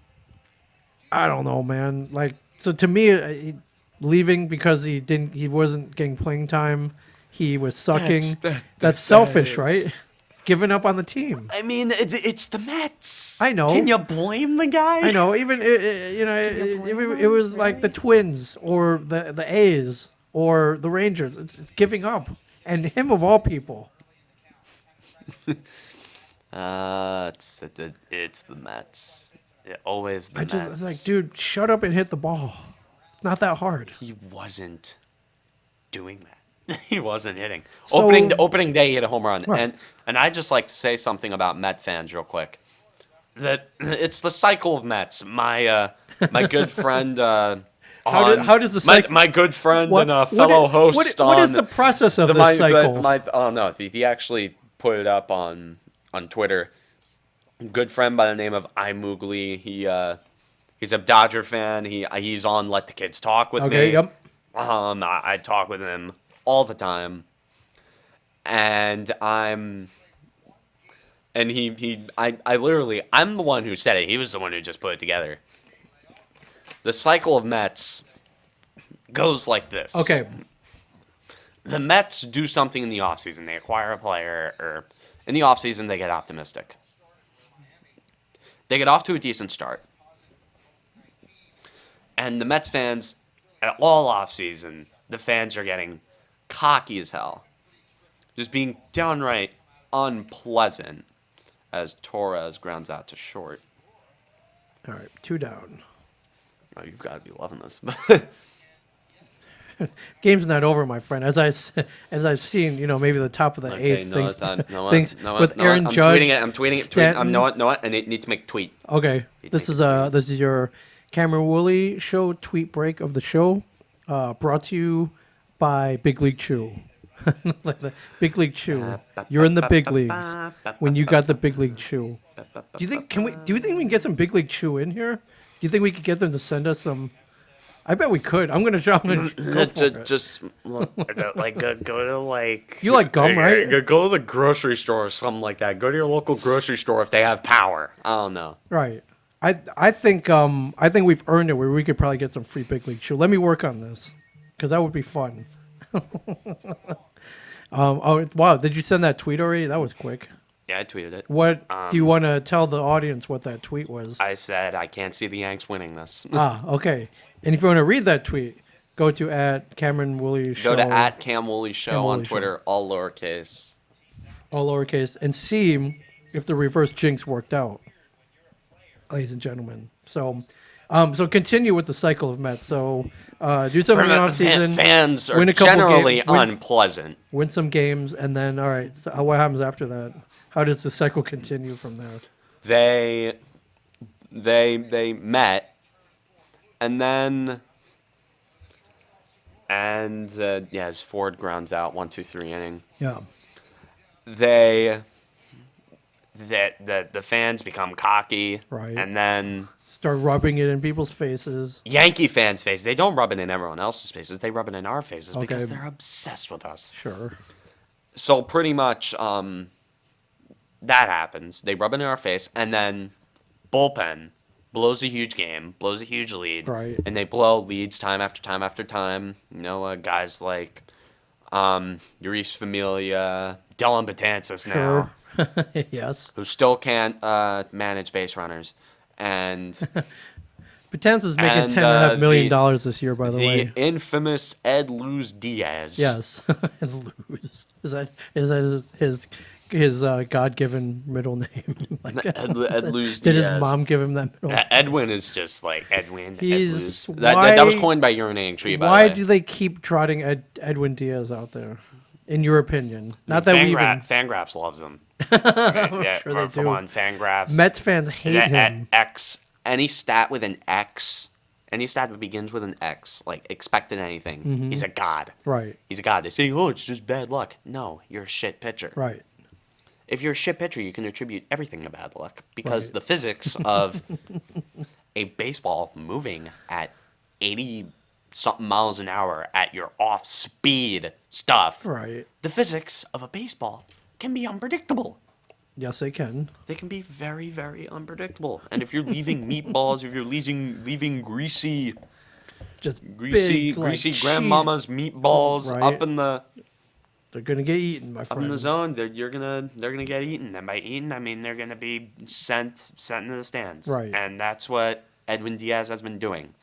don't know, man. So to me, leaving because he wasn't getting playing time. He was sucking. That's selfish, right? Giving up on the team. I mean, it's the Mets. I know. Can you blame the guy? I know. Even it was like the Twins or the A's or the Rangers. It's giving up, and him of all people. It's the Mets. Always the Mets. It's like, dude, shut up and hit the ball. Not that hard. He wasn't doing that. He wasn't hitting. Opening day, he hit a home run. Right. And I just like to say something about Met fans real quick. That it's the cycle of Mets. My good friend how does the cycle? My good friend and a fellow host what is the process of this cycle? He actually put it up on Twitter. Good friend by the name of iMoogly. He's a Dodger fan. He's on Let the Kids Talk with me. Yep. I talk with him all the time. And I literally, I'm the one who said it. He was the one who just put it together. The cycle of Mets goes like this. Okay. The Mets do something in the offseason. They acquire a player, or in the offseason, they get optimistic. They get off to a decent start. And the Mets fans, all offseason, the fans are getting cocky as hell. Just being downright unpleasant as Torres grounds out to short. All right, 2 down. Oh, you've got to be loving this. Game's not over, my friend. As I've seen, maybe the top of the eighth things with Aaron Judge. I'm tweeting it. Stanton. Know what? I need to make a tweet. Okay, this is your Cameron Woolley show tweet break of the show, brought to you by Big League Chew. Like the Big League Chew. You're in the big leagues when you got the Big League Chew. Do you think we can get some Big League Chew in here? Do you think we could get them to send us some? I bet we could. I'm gonna go for it. Just look, go to like. You like gum, right? Go to the grocery store or something like that. Go to your local grocery store if they have power. I don't know. Right. I think we've earned it where we could probably get some free Big League Chew. Let me work on this because that would be fun. Oh wow! Did you send that tweet already? That was quick. Yeah, I tweeted it. What do you want to tell the audience what that tweet was? I said I can't see the Yanks winning this. Okay. And if you want to read that tweet, go to @CameronWoolley Show. Go to @CamWoolley Show on Twitter, all lowercase. All lowercase, and see if the reverse jinx worked out, ladies and gentlemen. So continue with the cycle of Mets. So do something in the offseason. Fans are win a couple generally unpleasant. Win some games, and then all right. So what happens after that? How does the cycle continue from there? They met, and then as Ford grounds out 1-2-3 inning. Yeah. The fans become cocky, right, and then start rubbing it in people's faces. Yankee fans' faces. They don't rub it in everyone else's faces. They rub it in our faces because they're obsessed with us. Sure. So pretty much, that happens. They rub it in our face, and then bullpen blows a huge game, blows a huge lead, right, and they blow leads time after time after time. Guys like Urias Familia, Dylan Betances now. Sure. Yes. Who still can't manage base runners. And Betances making $10.5 million this year, by the way. The infamous Ed Luz Diaz. Yes. Ed Luz. Is that his God-given middle name? Like, Ed Luz Diaz. Did his mom give him that middle name? Edwin is just like Edwin. He's, that was coined by Urinating Tree, by the way. Why do they keep trotting Edwin Diaz out there, in your opinion? Not that we even... Fangraphs loves him. Yeah, sure they do. On Fangraphs. Mets fans hate him. X. Any stat with an X, any stat that begins with an X, like expected anything, mm-hmm. He's a god. Right. He's a god. They say, oh, it's just bad luck. No, you're a shit pitcher. Right. If you're a shit pitcher, you can attribute everything to bad luck because the physics of a baseball moving at 80-something miles an hour at your off-speed stuff, right? The physics of a baseball can be unpredictable. Yes, they can. They can be very, very unpredictable. And if you're leaving meatballs, if you're leaving greasy grandmama's meatballs up in the... They're gonna get eaten, my friend. Up in the zone, they're gonna get eaten. And by eaten, I mean they're gonna be sent into the stands. Right. And that's what Edwin Diaz has been doing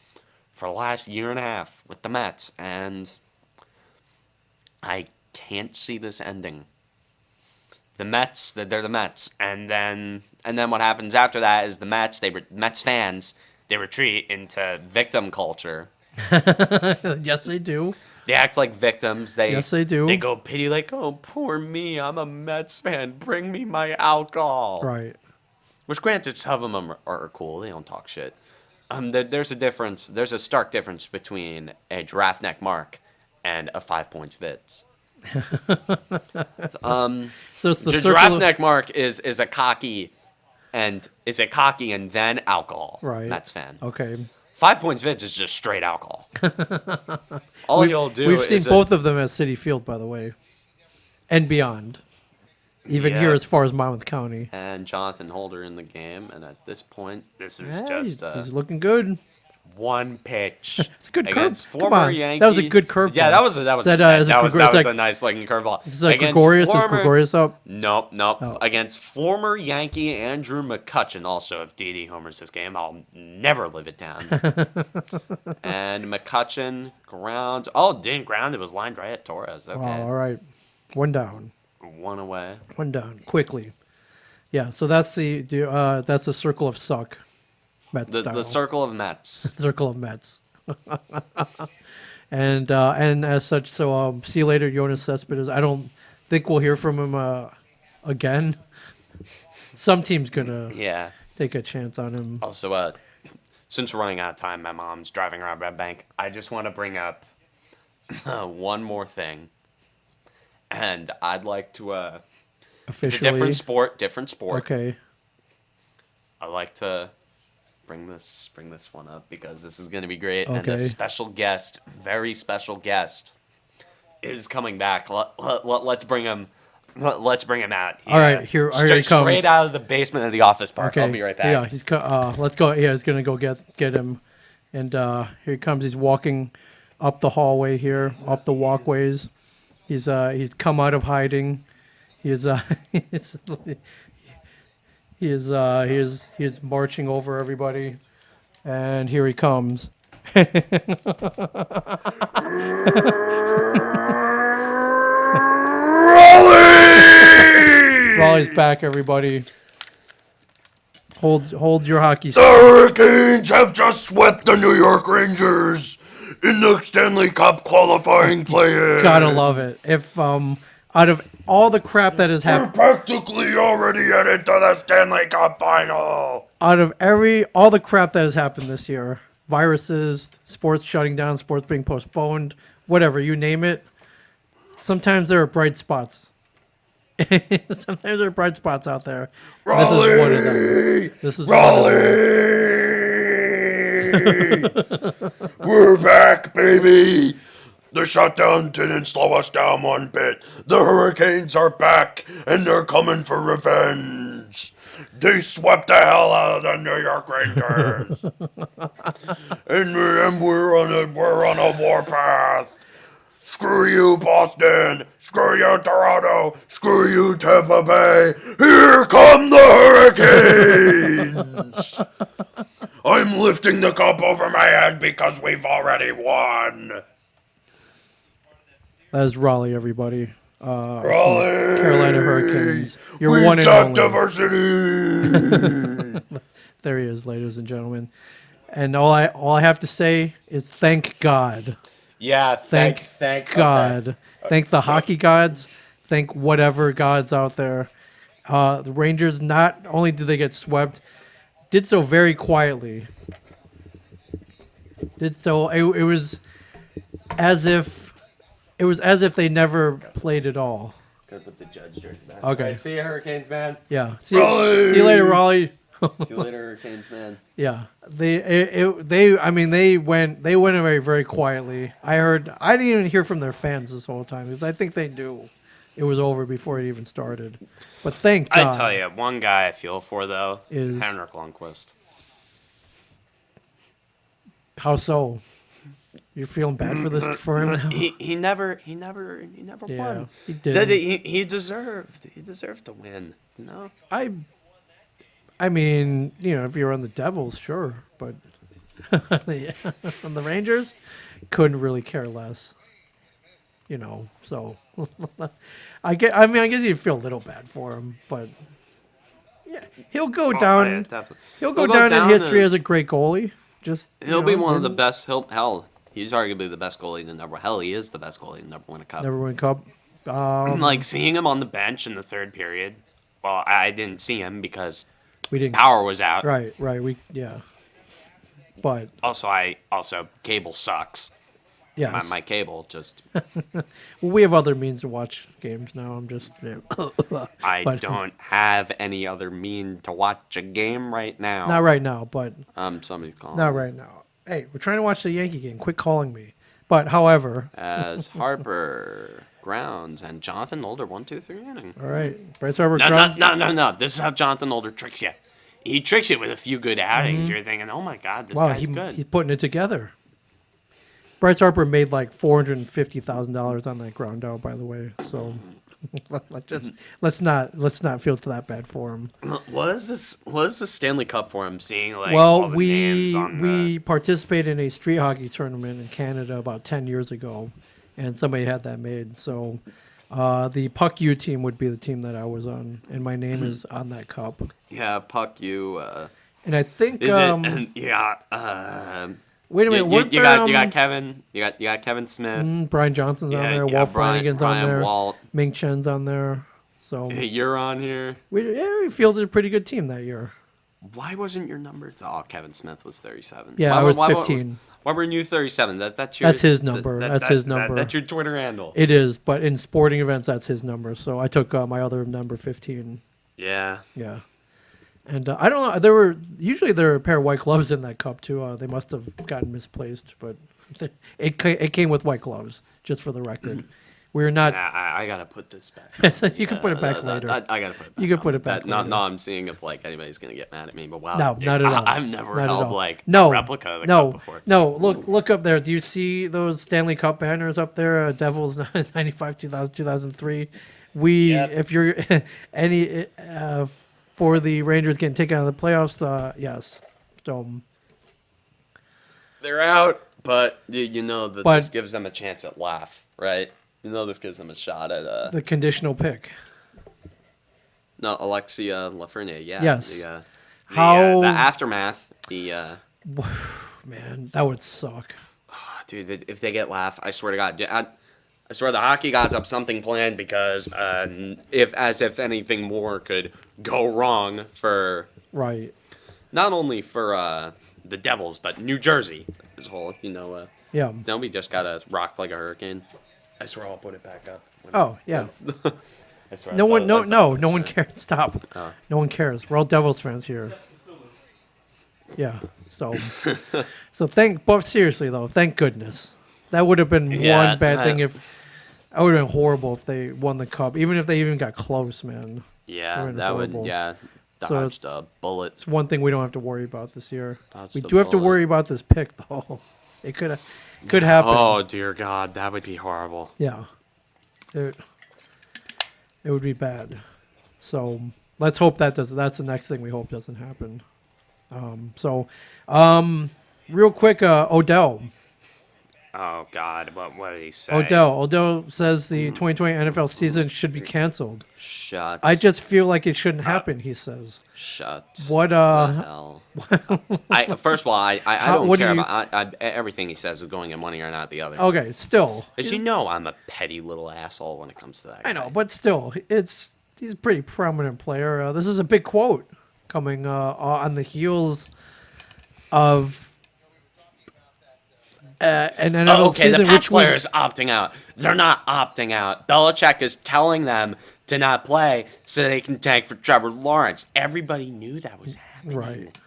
for the last year and a half with the Mets. And I can't see this ending. The Mets, they're the Mets. And then what happens after that is the Mets, Mets fans, they retreat into victim culture. Yes, they do. They act like victims. Yes, they do. They go pity, like, oh, poor me. I'm a Mets fan. Bring me my alcohol. Right. Which, granted, some of them are cool. They don't talk shit. There's a difference. There's a stark difference between a giraffe neck mark and a 5 points Vitz. So it's the giraffe neck mark is a cocky and then alcohol. Right. Mets fan. Okay. 5 Points Vids is just straight alcohol. All you'll do We've is seen both of them at City Field, by the way, and beyond. Even here, as far as Monmouth County. And Jonathan Holder in the game, and at this point, this is He's looking good. One pitch. It's a good against curve. former Yankee. That was a good curve. Yeah, that was a nice looking curveball. This is like Gregorius. Is Gregorius up? Nope. Oh. Against former Yankee Andrew McCutchen. Also, if Didi homers this game, I'll never live it down. And McCutchen ground. Oh, didn't ground. It was lined right at Torres. Okay. Oh, all right. One down. One away. One down. Quickly. Yeah. So that's the circle of suck. The circle of Mets. Circle of Mets. and as such, so see you later, Jonas Cespedes. I don't think we'll hear from him again. Some team's gonna take a chance on him. Also, since we're running out of time, my mom's driving around Red Bank. I just want to bring up one more thing, and I'd like to. Officially, it's a different sport. Okay. I like to bring this one up because this is going to be great. Okay. And a special guest, very special guest, is coming back. Let's bring him. Let's bring him out. All right, here he comes. Straight out of the basement of the office park. Okay. I'll be right back. Yeah, he's let's go. Yeah, he's gonna go get him, and here he comes. He's walking up the hallway here, up the walkways. He's come out of hiding. He is marching over everybody, and here he comes. Raleigh's back, everybody. Hold your hockey stick. The Hurricanes have just swept the New York Rangers in the Stanley Cup qualifying play-in. Gotta love it. If out of all the crap that has happened, we're practically already headed to the Stanley Cup final. Out of all the crap that has happened this year, viruses, sports shutting down, sports being postponed, whatever, you name it, sometimes there are bright spots. Sometimes there are bright spots out there. Raleigh! This is one of them. This is Raleigh! We're back, baby! The shutdown didn't slow us down one bit. The Hurricanes are back, and they're coming for revenge. They swept the hell out of the New York Rangers. and we're on a warpath. Screw you, Boston. Screw you, Toronto. Screw you, Tampa Bay. Here come the Hurricanes. I'm lifting the cup over my head because we've already won. That is Raleigh, everybody. Raleigh. Carolina Hurricanes. You're We've one and got only. Diversity. There he is, ladies and gentlemen. And all I have to say is thank God. Yeah, thank God. Okay. Thank the hockey gods. Thank whatever gods out there. The Rangers, not only did they get swept, did so very quietly. It was as if they never played at all. Gotta put the Judge jersey back. Okay. Right, see you, Hurricanes, man. Yeah. See you later, Raleigh. See you later, Hurricanes, man. Yeah, they went away very quietly. I didn't even hear from their fans this whole time because I think they knew it was over before it even started. But thank God. I tell you, one guy I feel for though is Henrik Lundqvist. How so? You're feeling bad for him now? He never won. He did. He deserved to win. No, I mean, if you're on the Devils, sure, but on the Rangers, couldn't really care less. So I guess you feel a little bad for him, but yeah, he'll go down. He'll go down in history as a great goalie. He'll be one of the best. He's arguably the best goalie in the number. Hell, he is the best goalie to never win a cup. Never win a cup. Like seeing him on the bench in the third period. Well, I didn't see him because we didn't. Power was out. Right. But also cable sucks. Yeah. My cable just. Well, we have other means to watch games now. I'm just. I don't have any other mean to watch a game right now. Not right now, but. Somebody's calling. Not right now. Hey, we're trying to watch the Yankee game. Quit calling me. But however, As Harper grounds and Jonathan Older 1-2-3 inning. all right, Bryce Harper No, grounds. no. This is how Jonathan Older tricks you. He tricks you with a few good outings. You're thinking, oh my God, this guy's good. He's putting it together. Bryce Harper made like $450,000 on that ground out, by the way. So let's not feel too bad for him. What is the Stanley Cup for him? Seeing like all the names on we participated in a street hockey tournament in Canada about 10 years ago, and somebody had that made. So the Puck U team would be the team that I was on, and my name is on that cup. Yeah, Puck U. And I think wait a minute. You got Kevin. You got Kevin Smith. Brian Johnson's on there. Walt Flanagan's on there. Walt. Ming Chen's on there. So You're on here. we fielded a pretty good team that year. Why wasn't your number? Kevin Smith was 37. Yeah, I was 15. Why were you 37? That's his number. That's his number. That's your Twitter handle. It is, but in sporting events, that's his number. So I took my other number, 15. Yeah. Yeah. And I don't know. There were a pair of white gloves in that cup too. They must have gotten misplaced, but it came with white gloves. Just for the record, we're not. I gotta put this back. You can put it back later. I gotta put it back. You can put it back. No, I'm seeing if like anybody's gonna get mad at me, but wow. No, dude, not at all. I've never held like a replica of the cup before. No, look up there. Do you see those Stanley Cup banners up there? Devils 95, 2000, 2003. If you're any for the Rangers getting taken out of the playoffs, yes. So they're out, but you know that this gives them a chance at laugh, right? You know this gives them a shot at the conditional pick. No, Alexia Lafreniere, yeah. Yes. The aftermath. Man, that would suck. Dude, if they get laugh, I swear to God, I swear the hockey gods have something planned because if anything more could go wrong for not only for the Devils but New Jersey as a whole, yeah. Then we just got rocked like a hurricane. I swear I'll put it back up. Oh yeah. I swear no one cares. Stop. Oh. No one cares. We're all Devils fans here. Yeah. So but seriously though, thank goodness. That would have been one bad thing if. That would have been horrible if they won the cup, even if they even got close, man. Yeah, that would, dodged a bullet. It's one thing we don't have to worry about this year. We do have to worry about this pick, though. It could happen. Oh, dear God, that would be horrible. Yeah. It would be bad. So let's hope that's the next thing we hope doesn't happen. Real quick, Odell. Oh, God, what did he say? Odell says the 2020 NFL season should be canceled. Shut. I just feel like it shouldn't happen, he says. Shut. What, the hell? First of all, I don't care about everything he says is going in one ear and out the other. Okay, still. But you know I'm a petty little asshole when it comes to that guy. I know, but still, he's a pretty prominent player. This is a big quote coming on the heels of an NFL season, the Pep players opting out. They're not opting out. Belichick is telling them to not play so they can tank for Trevor Lawrence. Everybody knew that was happening. Right.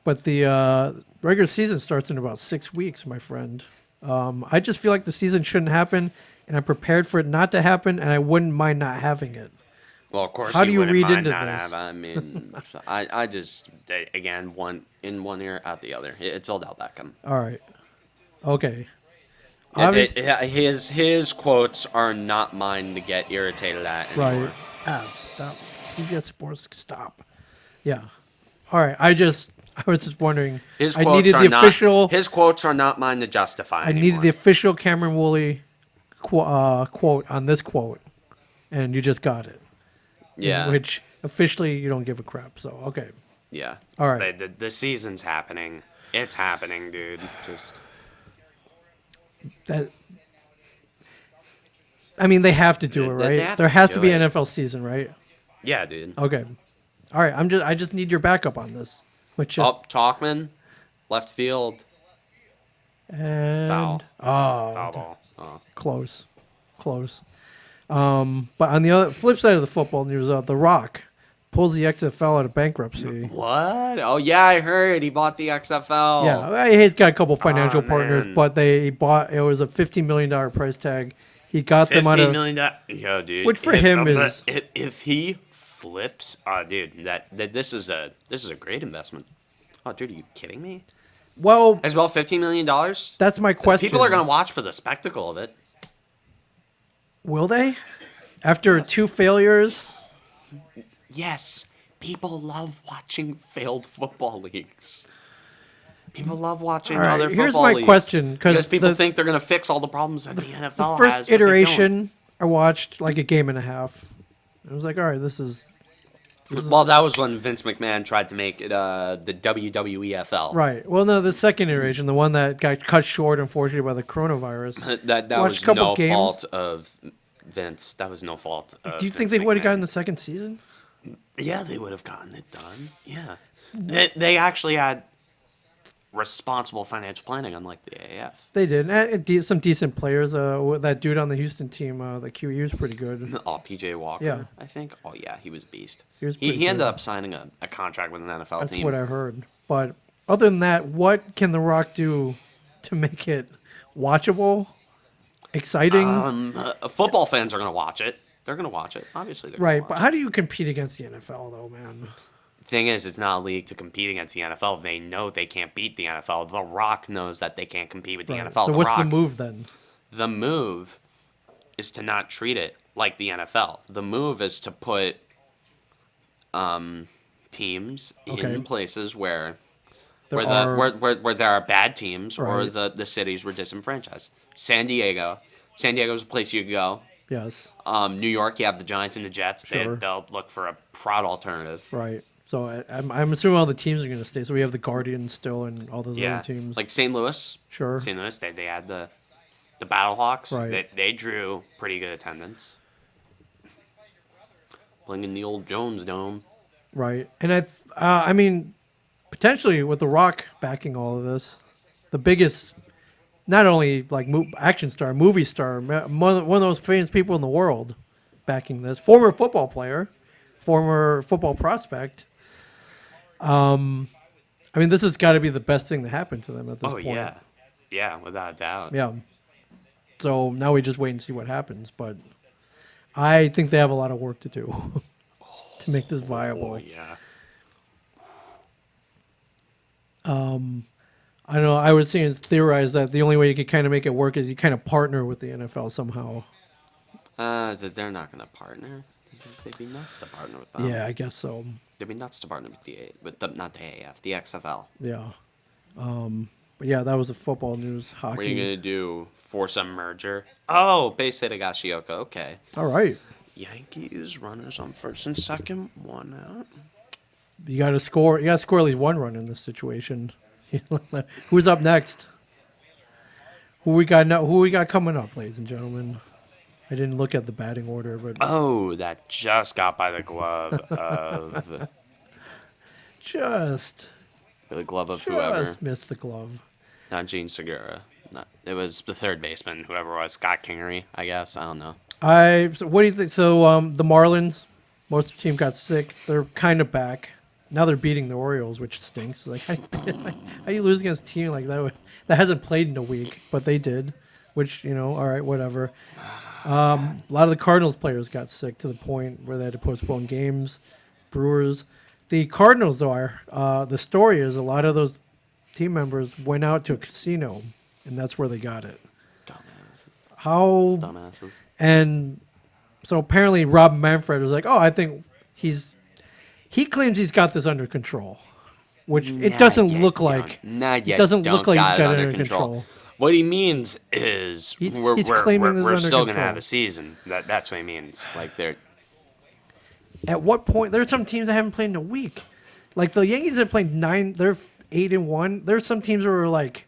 But the regular season starts in about 6 weeks, my friend. I just feel like the season shouldn't happen, and I'm prepared for it not to happen, and I wouldn't mind not having it. Well, of course. How do you read into this? I mean, I just again one in one ear, out the other. It's Odell Beckham. All right. Okay. His quotes are not mine to get irritated at anymore. Right. Stop. CBS Sports, stop. Yeah. All right. I was just wondering. His quotes are not mine to justify. I needed the official Cameron Woolley quote on this quote, and you just got it. Yeah. Which officially you don't give a crap. So okay. Yeah. All right. The season's happening. It's happening, dude. Just. They have to do it, right? There has to be an NFL season, right? Yeah, dude. Okay. All right. I just need your backup on this. Chalkman, left field. And foul. Foul ball. Oh. Close. But on the flip side of the football news, The Rock pulls the XFL out of bankruptcy. What? Oh yeah, I heard he bought the XFL. Yeah, he's got a couple financial partners, man. but they bought. It was a $50 million price tag. He got them out $15 of. million. Yo, dude. Which for him is if he flips, dude, that this is a great investment. Oh, dude, are you kidding me? Well, As well, $15 million. that's my question. People are gonna watch for the spectacle of it. Will they? After 2 failures. Yes, people love watching failed football leagues. People love watching All right, other here's football my leagues. question, because people the- think they're gonna fix all the problems that the NFL The has. first but they don't. iteration, I watched like a game and a half. I was like, all right, this is Well, that was when Vince McMahon tried to make it the WWEFL. right. Well, no, the second iteration, the one that got cut short, unfortunately, by the coronavirus. that Watched was a couple no games. fault of Vince. That was no fault. Of Do you think Vince they would have McMahon. gotten the second season? Yeah, they would have gotten it done. Yeah, they actually had responsible financial planning, unlike the AAF. They did. Some decent players. That dude on the Houston team, the QE was pretty good. Oh, PJ Walker. Yeah. I think. Oh yeah, he was a beast. He was He pretty ended good. up signing a contract with an NFL That's team. what I heard. But other than that, what can The Rock do to make it watchable, exciting? Football fans are gonna watch it. They're gonna watch it. Obviously, they're Right, Gonna but watch how do you compete against the NFL, though, man? Thing is, it's not a league to compete against the NFL. They know they can't beat the NFL. The Rock knows that they can't compete with the Right. NFL. So The what's Rock, the move then? The move is to not treat it like the NFL. The move is to put teams Okay. in places where There where are- there are bad teams or Right. the cities were disenfranchised. San Diego is a place you could go. Yes, New York, you have the Giants and the Jets. Sure. They'll look for a proud alternative. right. So I'm assuming all the teams are going to stay. So we have the Guardians still and all those Yeah, other teams. like St. Louis. Sure. St. Louis, they had the Battlehawks. Right. They drew pretty good attendance. Playing in the old Jones Dome. Right. And I mean, potentially with The Rock backing all of this, the biggest, not only like action star, movie star, one of those famous people in the world backing this, former football player, former football prospect. I mean, this has got to be the best thing to happen to them at this point. Yeah. Yeah, without a doubt. Yeah. So now we just wait and see what happens. But I think they have a lot of work to do to make this viable. Oh, yeah. I don't know. I was seeing theorize that the only way you could kind of make it work is you kind of partner with the NFL somehow. They're not going to partner. They'd be nuts to partner with them. Yeah, I guess so. They'd be nuts to partner with the not the AAF, the XFL. Yeah. But yeah, that was the football news. Hockey. What are you going to do? Force a merger? Oh, base hit Higashioka. Okay. All right. Yankees runners on first and second, 1 out. You got to score. You got to score at least one run in this situation. Who's up next? Who we got? Who we got coming up, ladies and gentlemen? I didn't look at the batting order, but Oh, that just got by the glove of just whoever. missed the glove. Not Gene Segura. It was the third baseman, whoever it was. Scott Kingery, I guess. I don't know. So what do you think? So the Marlins, most of the team got sick. They're kind of back. Now they're beating the Orioles, which stinks. Like, how you lose against a team like that that hasn't played in a week, but they did, which, all right, whatever. A lot of the Cardinals players got sick to the point where they had to postpone games. Brewers. The Cardinals, though, the story is a lot of those team members went out to a casino, and that's where they got it. Dumbasses. How? Dumbasses. And so apparently Rob Manfred was like, I think he claims he's got this under control, which it doesn't look like. It doesn't look like he's got it under control. What he means is He's we're claiming this we're under still going to control. have a season. That's what he means. Like they're At what point? There's some teams that haven't played in a week. Like the Yankees have played 9. They're 8-1. There's some teams that are like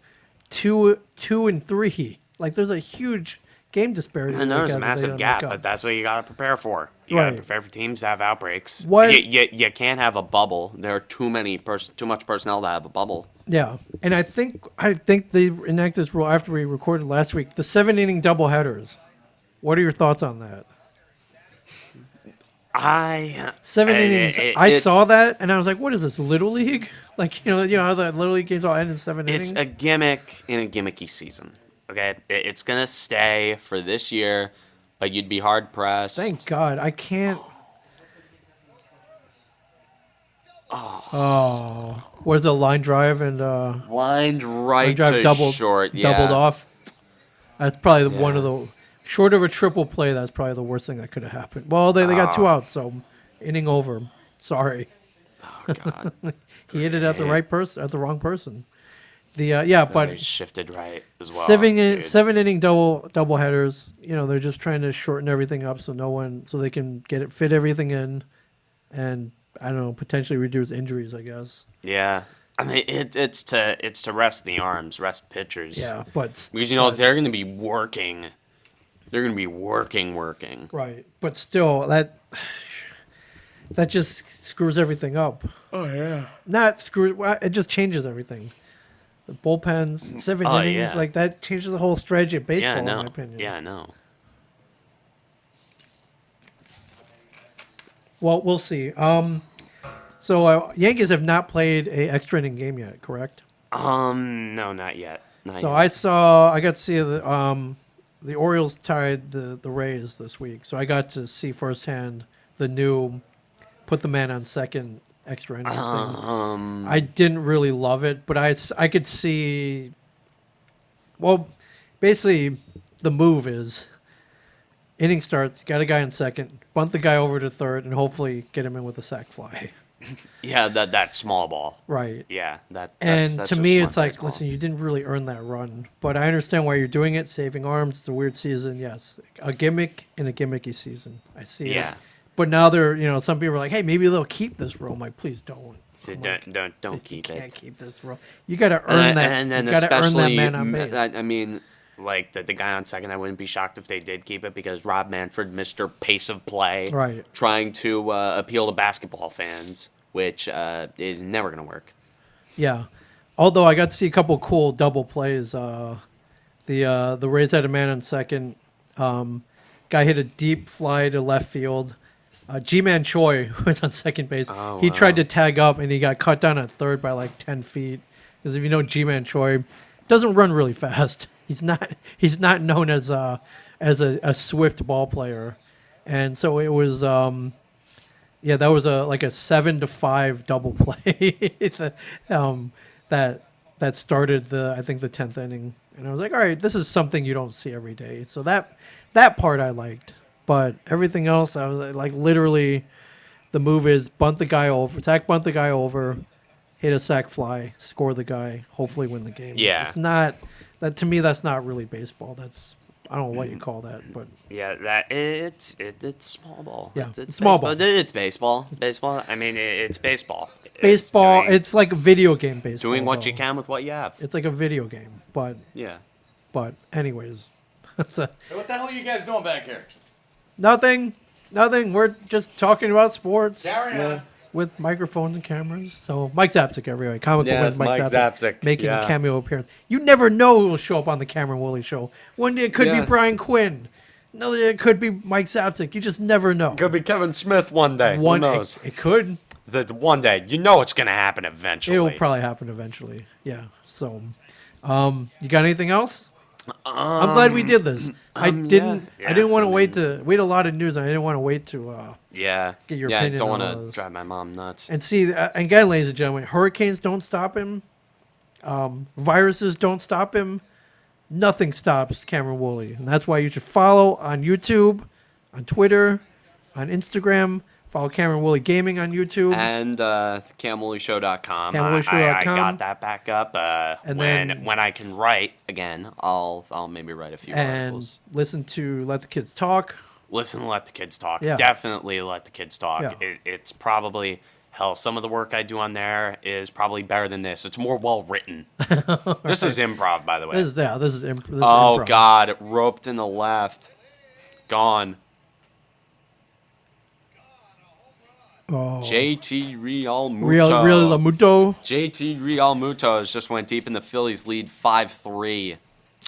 2-3. Like there's a huge game disparity. and there's a that they massive gotta gap, make up. but that's what you got to prepare for. You got to Right. prepare for teams to have outbreaks. What- You can't have a bubble. There are too much personnel to have a bubble. Yeah, and I think they enacted this rule after we recorded last week. The 7-inning doubleheaders. What are your thoughts on that? 7 innings. I saw that and I was like, "What is this, Little League?" Like you know how the Little League games all end in 7 innings. It's a gimmick in a gimmicky season. Okay, it's gonna stay for this year, but you'd be hard pressed. Thank God, I can't. Oh, where's the line drive and Lined right drive to doubled short. Yeah. doubled off? That's probably one Yeah. of the short of a triple play. That's probably the worst thing that could have happened. Well, they got 2 outs, so inning over. Sorry, Oh God. he hit it at the right person, at the wrong person. The But but shifted right as well. 7 inning double headers. You know, they're just trying to shorten everything up so so they can fit everything in, and I don't know, potentially reduce injuries, I guess. Yeah. I mean, it's to rest the arms, rest pitchers. Yeah, but Because they're going to be working. They're going to be working. right, but still that just screws everything up. Oh yeah. Not screw. It just changes everything. The bullpens, 7 innings, yeah. like that changes the whole strategy of baseball, Yeah, no. in my opinion. Yeah, no. Well, we'll see. So Yankees have not played a extra inning game yet, correct? No, not yet. So I got to see the Orioles tied the Rays this week. So I got to see firsthand the new put the man on second extra inning thing. I didn't really love it, but I could see. Well, basically, the move is inning starts, got a guy on second, bunt the guy over to third, and hopefully get him in with a sac fly. Yeah, that small ball. Right. Yeah, that's And to just me, smart it's like, baseball. listen, you didn't really earn that run, but I understand why you're doing it, saving arms. It's a weird season, yes, a gimmick in a gimmicky season. I see Yeah. it. But now some people are like, hey, maybe they'll keep this role. I'm like, please don't. So I'm like, don't you keep can't it. keep this role. You got to earn that. And then you got to earn that especially, man on base. I mean, like the guy on second, I wouldn't be shocked if they did keep it because Rob Manfred, Mr. Pace of Play, Right. trying to appeal to basketball fans, which is never going to work. Yeah. Although I got to see a couple cool double plays. The Rays had a man on second. Guy hit a deep fly to left field. G-Man Choi, who was on second base, he tried to tag up and he got cut down at third by like 10 feet. Because if you know G-Man Choi, doesn't run really fast. He's not known as a swift ball player, and so it was that was like a 7-5 double play that started I think the 10th inning, and I was like, all right, this is something you don't see every day. So that part I liked, but everything else I was like literally, the move is bunt the guy over, hit a sac fly, score the guy, hopefully win the game. Yeah. It's not that to me. That's not really baseball. That's I don't know what you call that, but Yeah, it's small ball. Yeah, it's small baseball. ball. It's baseball. It's baseball. I mean, it's baseball. baseball. doing, It's like a video game baseball. doing what you though. can with what you have. It's like a video game, but Yeah. anyways, Hey, what the hell are you guys doing back here? nothing. We're just talking about sports. Carry on. With microphones and cameras. So Mike Zapsik, everybody. Comic Book Yeah, with Mike Mike Zapsik, Zapsik, making yeah. a cameo appearance. You never know who will show up on the Cameron Woolley show. One day it could Yeah. be Brian Quinn. Another day it could be Mike Zapsik. You just never know. Could be Kevin Smith one day. One Who knows? It could. The one day, you know it's gonna happen eventually. It'll probably happen eventually. Yeah. So, you got anything else? I'm glad we did this. I didn't want to wait to. We had a lot of news, and I didn't want to wait to. Yeah. Get your yeah, opinion don't on all want to this. drive my mom nuts. And see, again, ladies and gentlemen, hurricanes don't stop him. Viruses don't stop him. Nothing stops Cameron Woolley. And that's why you should follow on YouTube, on Twitter, on Instagram. Follow Cameron Woolley Gaming on YouTube. And CamWooleyShow.com. CamWooleyShow.com. I got that back up. And when I can write again, I'll maybe write a few and articles. listen to Let the Kids Talk. Listen and let the kids talk. Yeah. Definitely let the kids talk. Yeah. It's probably hell. Some of the work I do on there is probably better than this. It's more well written. This is improv, by the way. This is Oh improv. God! Roped in the left, gone. Oh. JT Realmuto. Real Lamuto. JT Realmuto just went deep in the Phillies lead 5-3.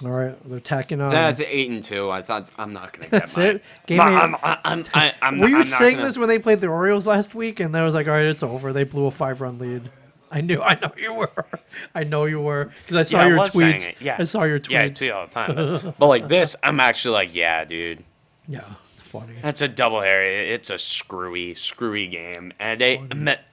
All right, they're tacking on. That's 8-2. I thought I'm not gonna get That's my. it. Game eight. Were you I'm not saying gonna- this when they played the Orioles last week? And I was like, all right, it's over. They blew a 5-run lead. I know you were. I know you were because I saw Yeah, I your was saying tweets. it, yeah. I saw your tweets. Yeah, I tweet all the time. But like this, I'm actually like, yeah, dude. Yeah, it's funny. That's a double hair. It's a screwy game. And they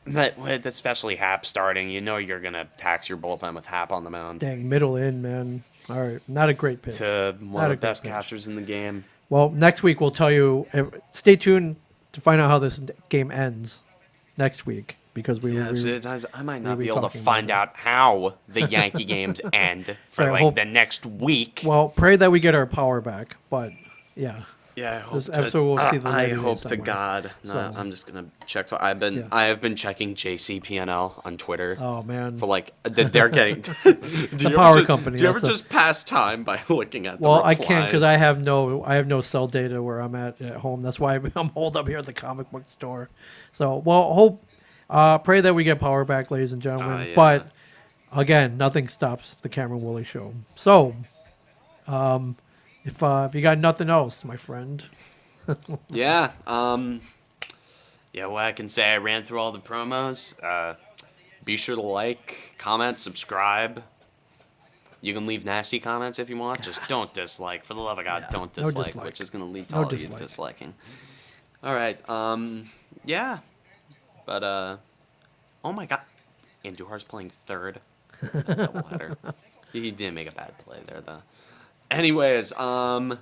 met with especially Hap starting. You know you're gonna tax your bullpen with Hap on the mound. Dang, middle in, man. All right, not a great pitch. To one Not of a the best great pitch. catchers in the game. Well, next week we'll tell you. Stay tuned to find out how this game ends next week because we Yeah, will. I might we'll not be be able to talking find about out how the Yankee games end for Right, like hope- the next week. Well, pray that we get our power back, but yeah. Yeah, I hope This episode we'll see the I light of day hope to somewhere. God. No, So- I'm just gonna check. So Yeah. I have been checking JCPNL on Twitter Oh man. for like that they're getting. The power company, Do you ever that's a- just pass time by looking at? Well, the I can't because replies? I have no cell data where I'm at home. That's why I'm holed up here at the comic book store. So, pray that we get power back, ladies and gentlemen. Yeah. But again, nothing stops the Cameron Woolley show. So, if you got nothing else, my friend, Yeah. Yeah. What I can say, I ran through all the promos. Be sure to like, comment, subscribe. You can leave nasty comments if you want. Just don't dislike. For the love of God, don't no dislike, dislike. which is going to lead to No all you dislike. disliking. All right. Yeah. But, oh my God. Andujar's playing third. Doubleheader. He didn't make a bad play there, though. Anyways, from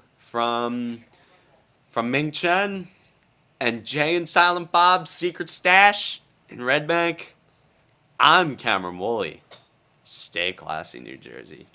Ming Chen and Jay and Silent Bob's Secret Stash in Red Bank, I'm Cameron Woolley. Stay classy, New Jersey.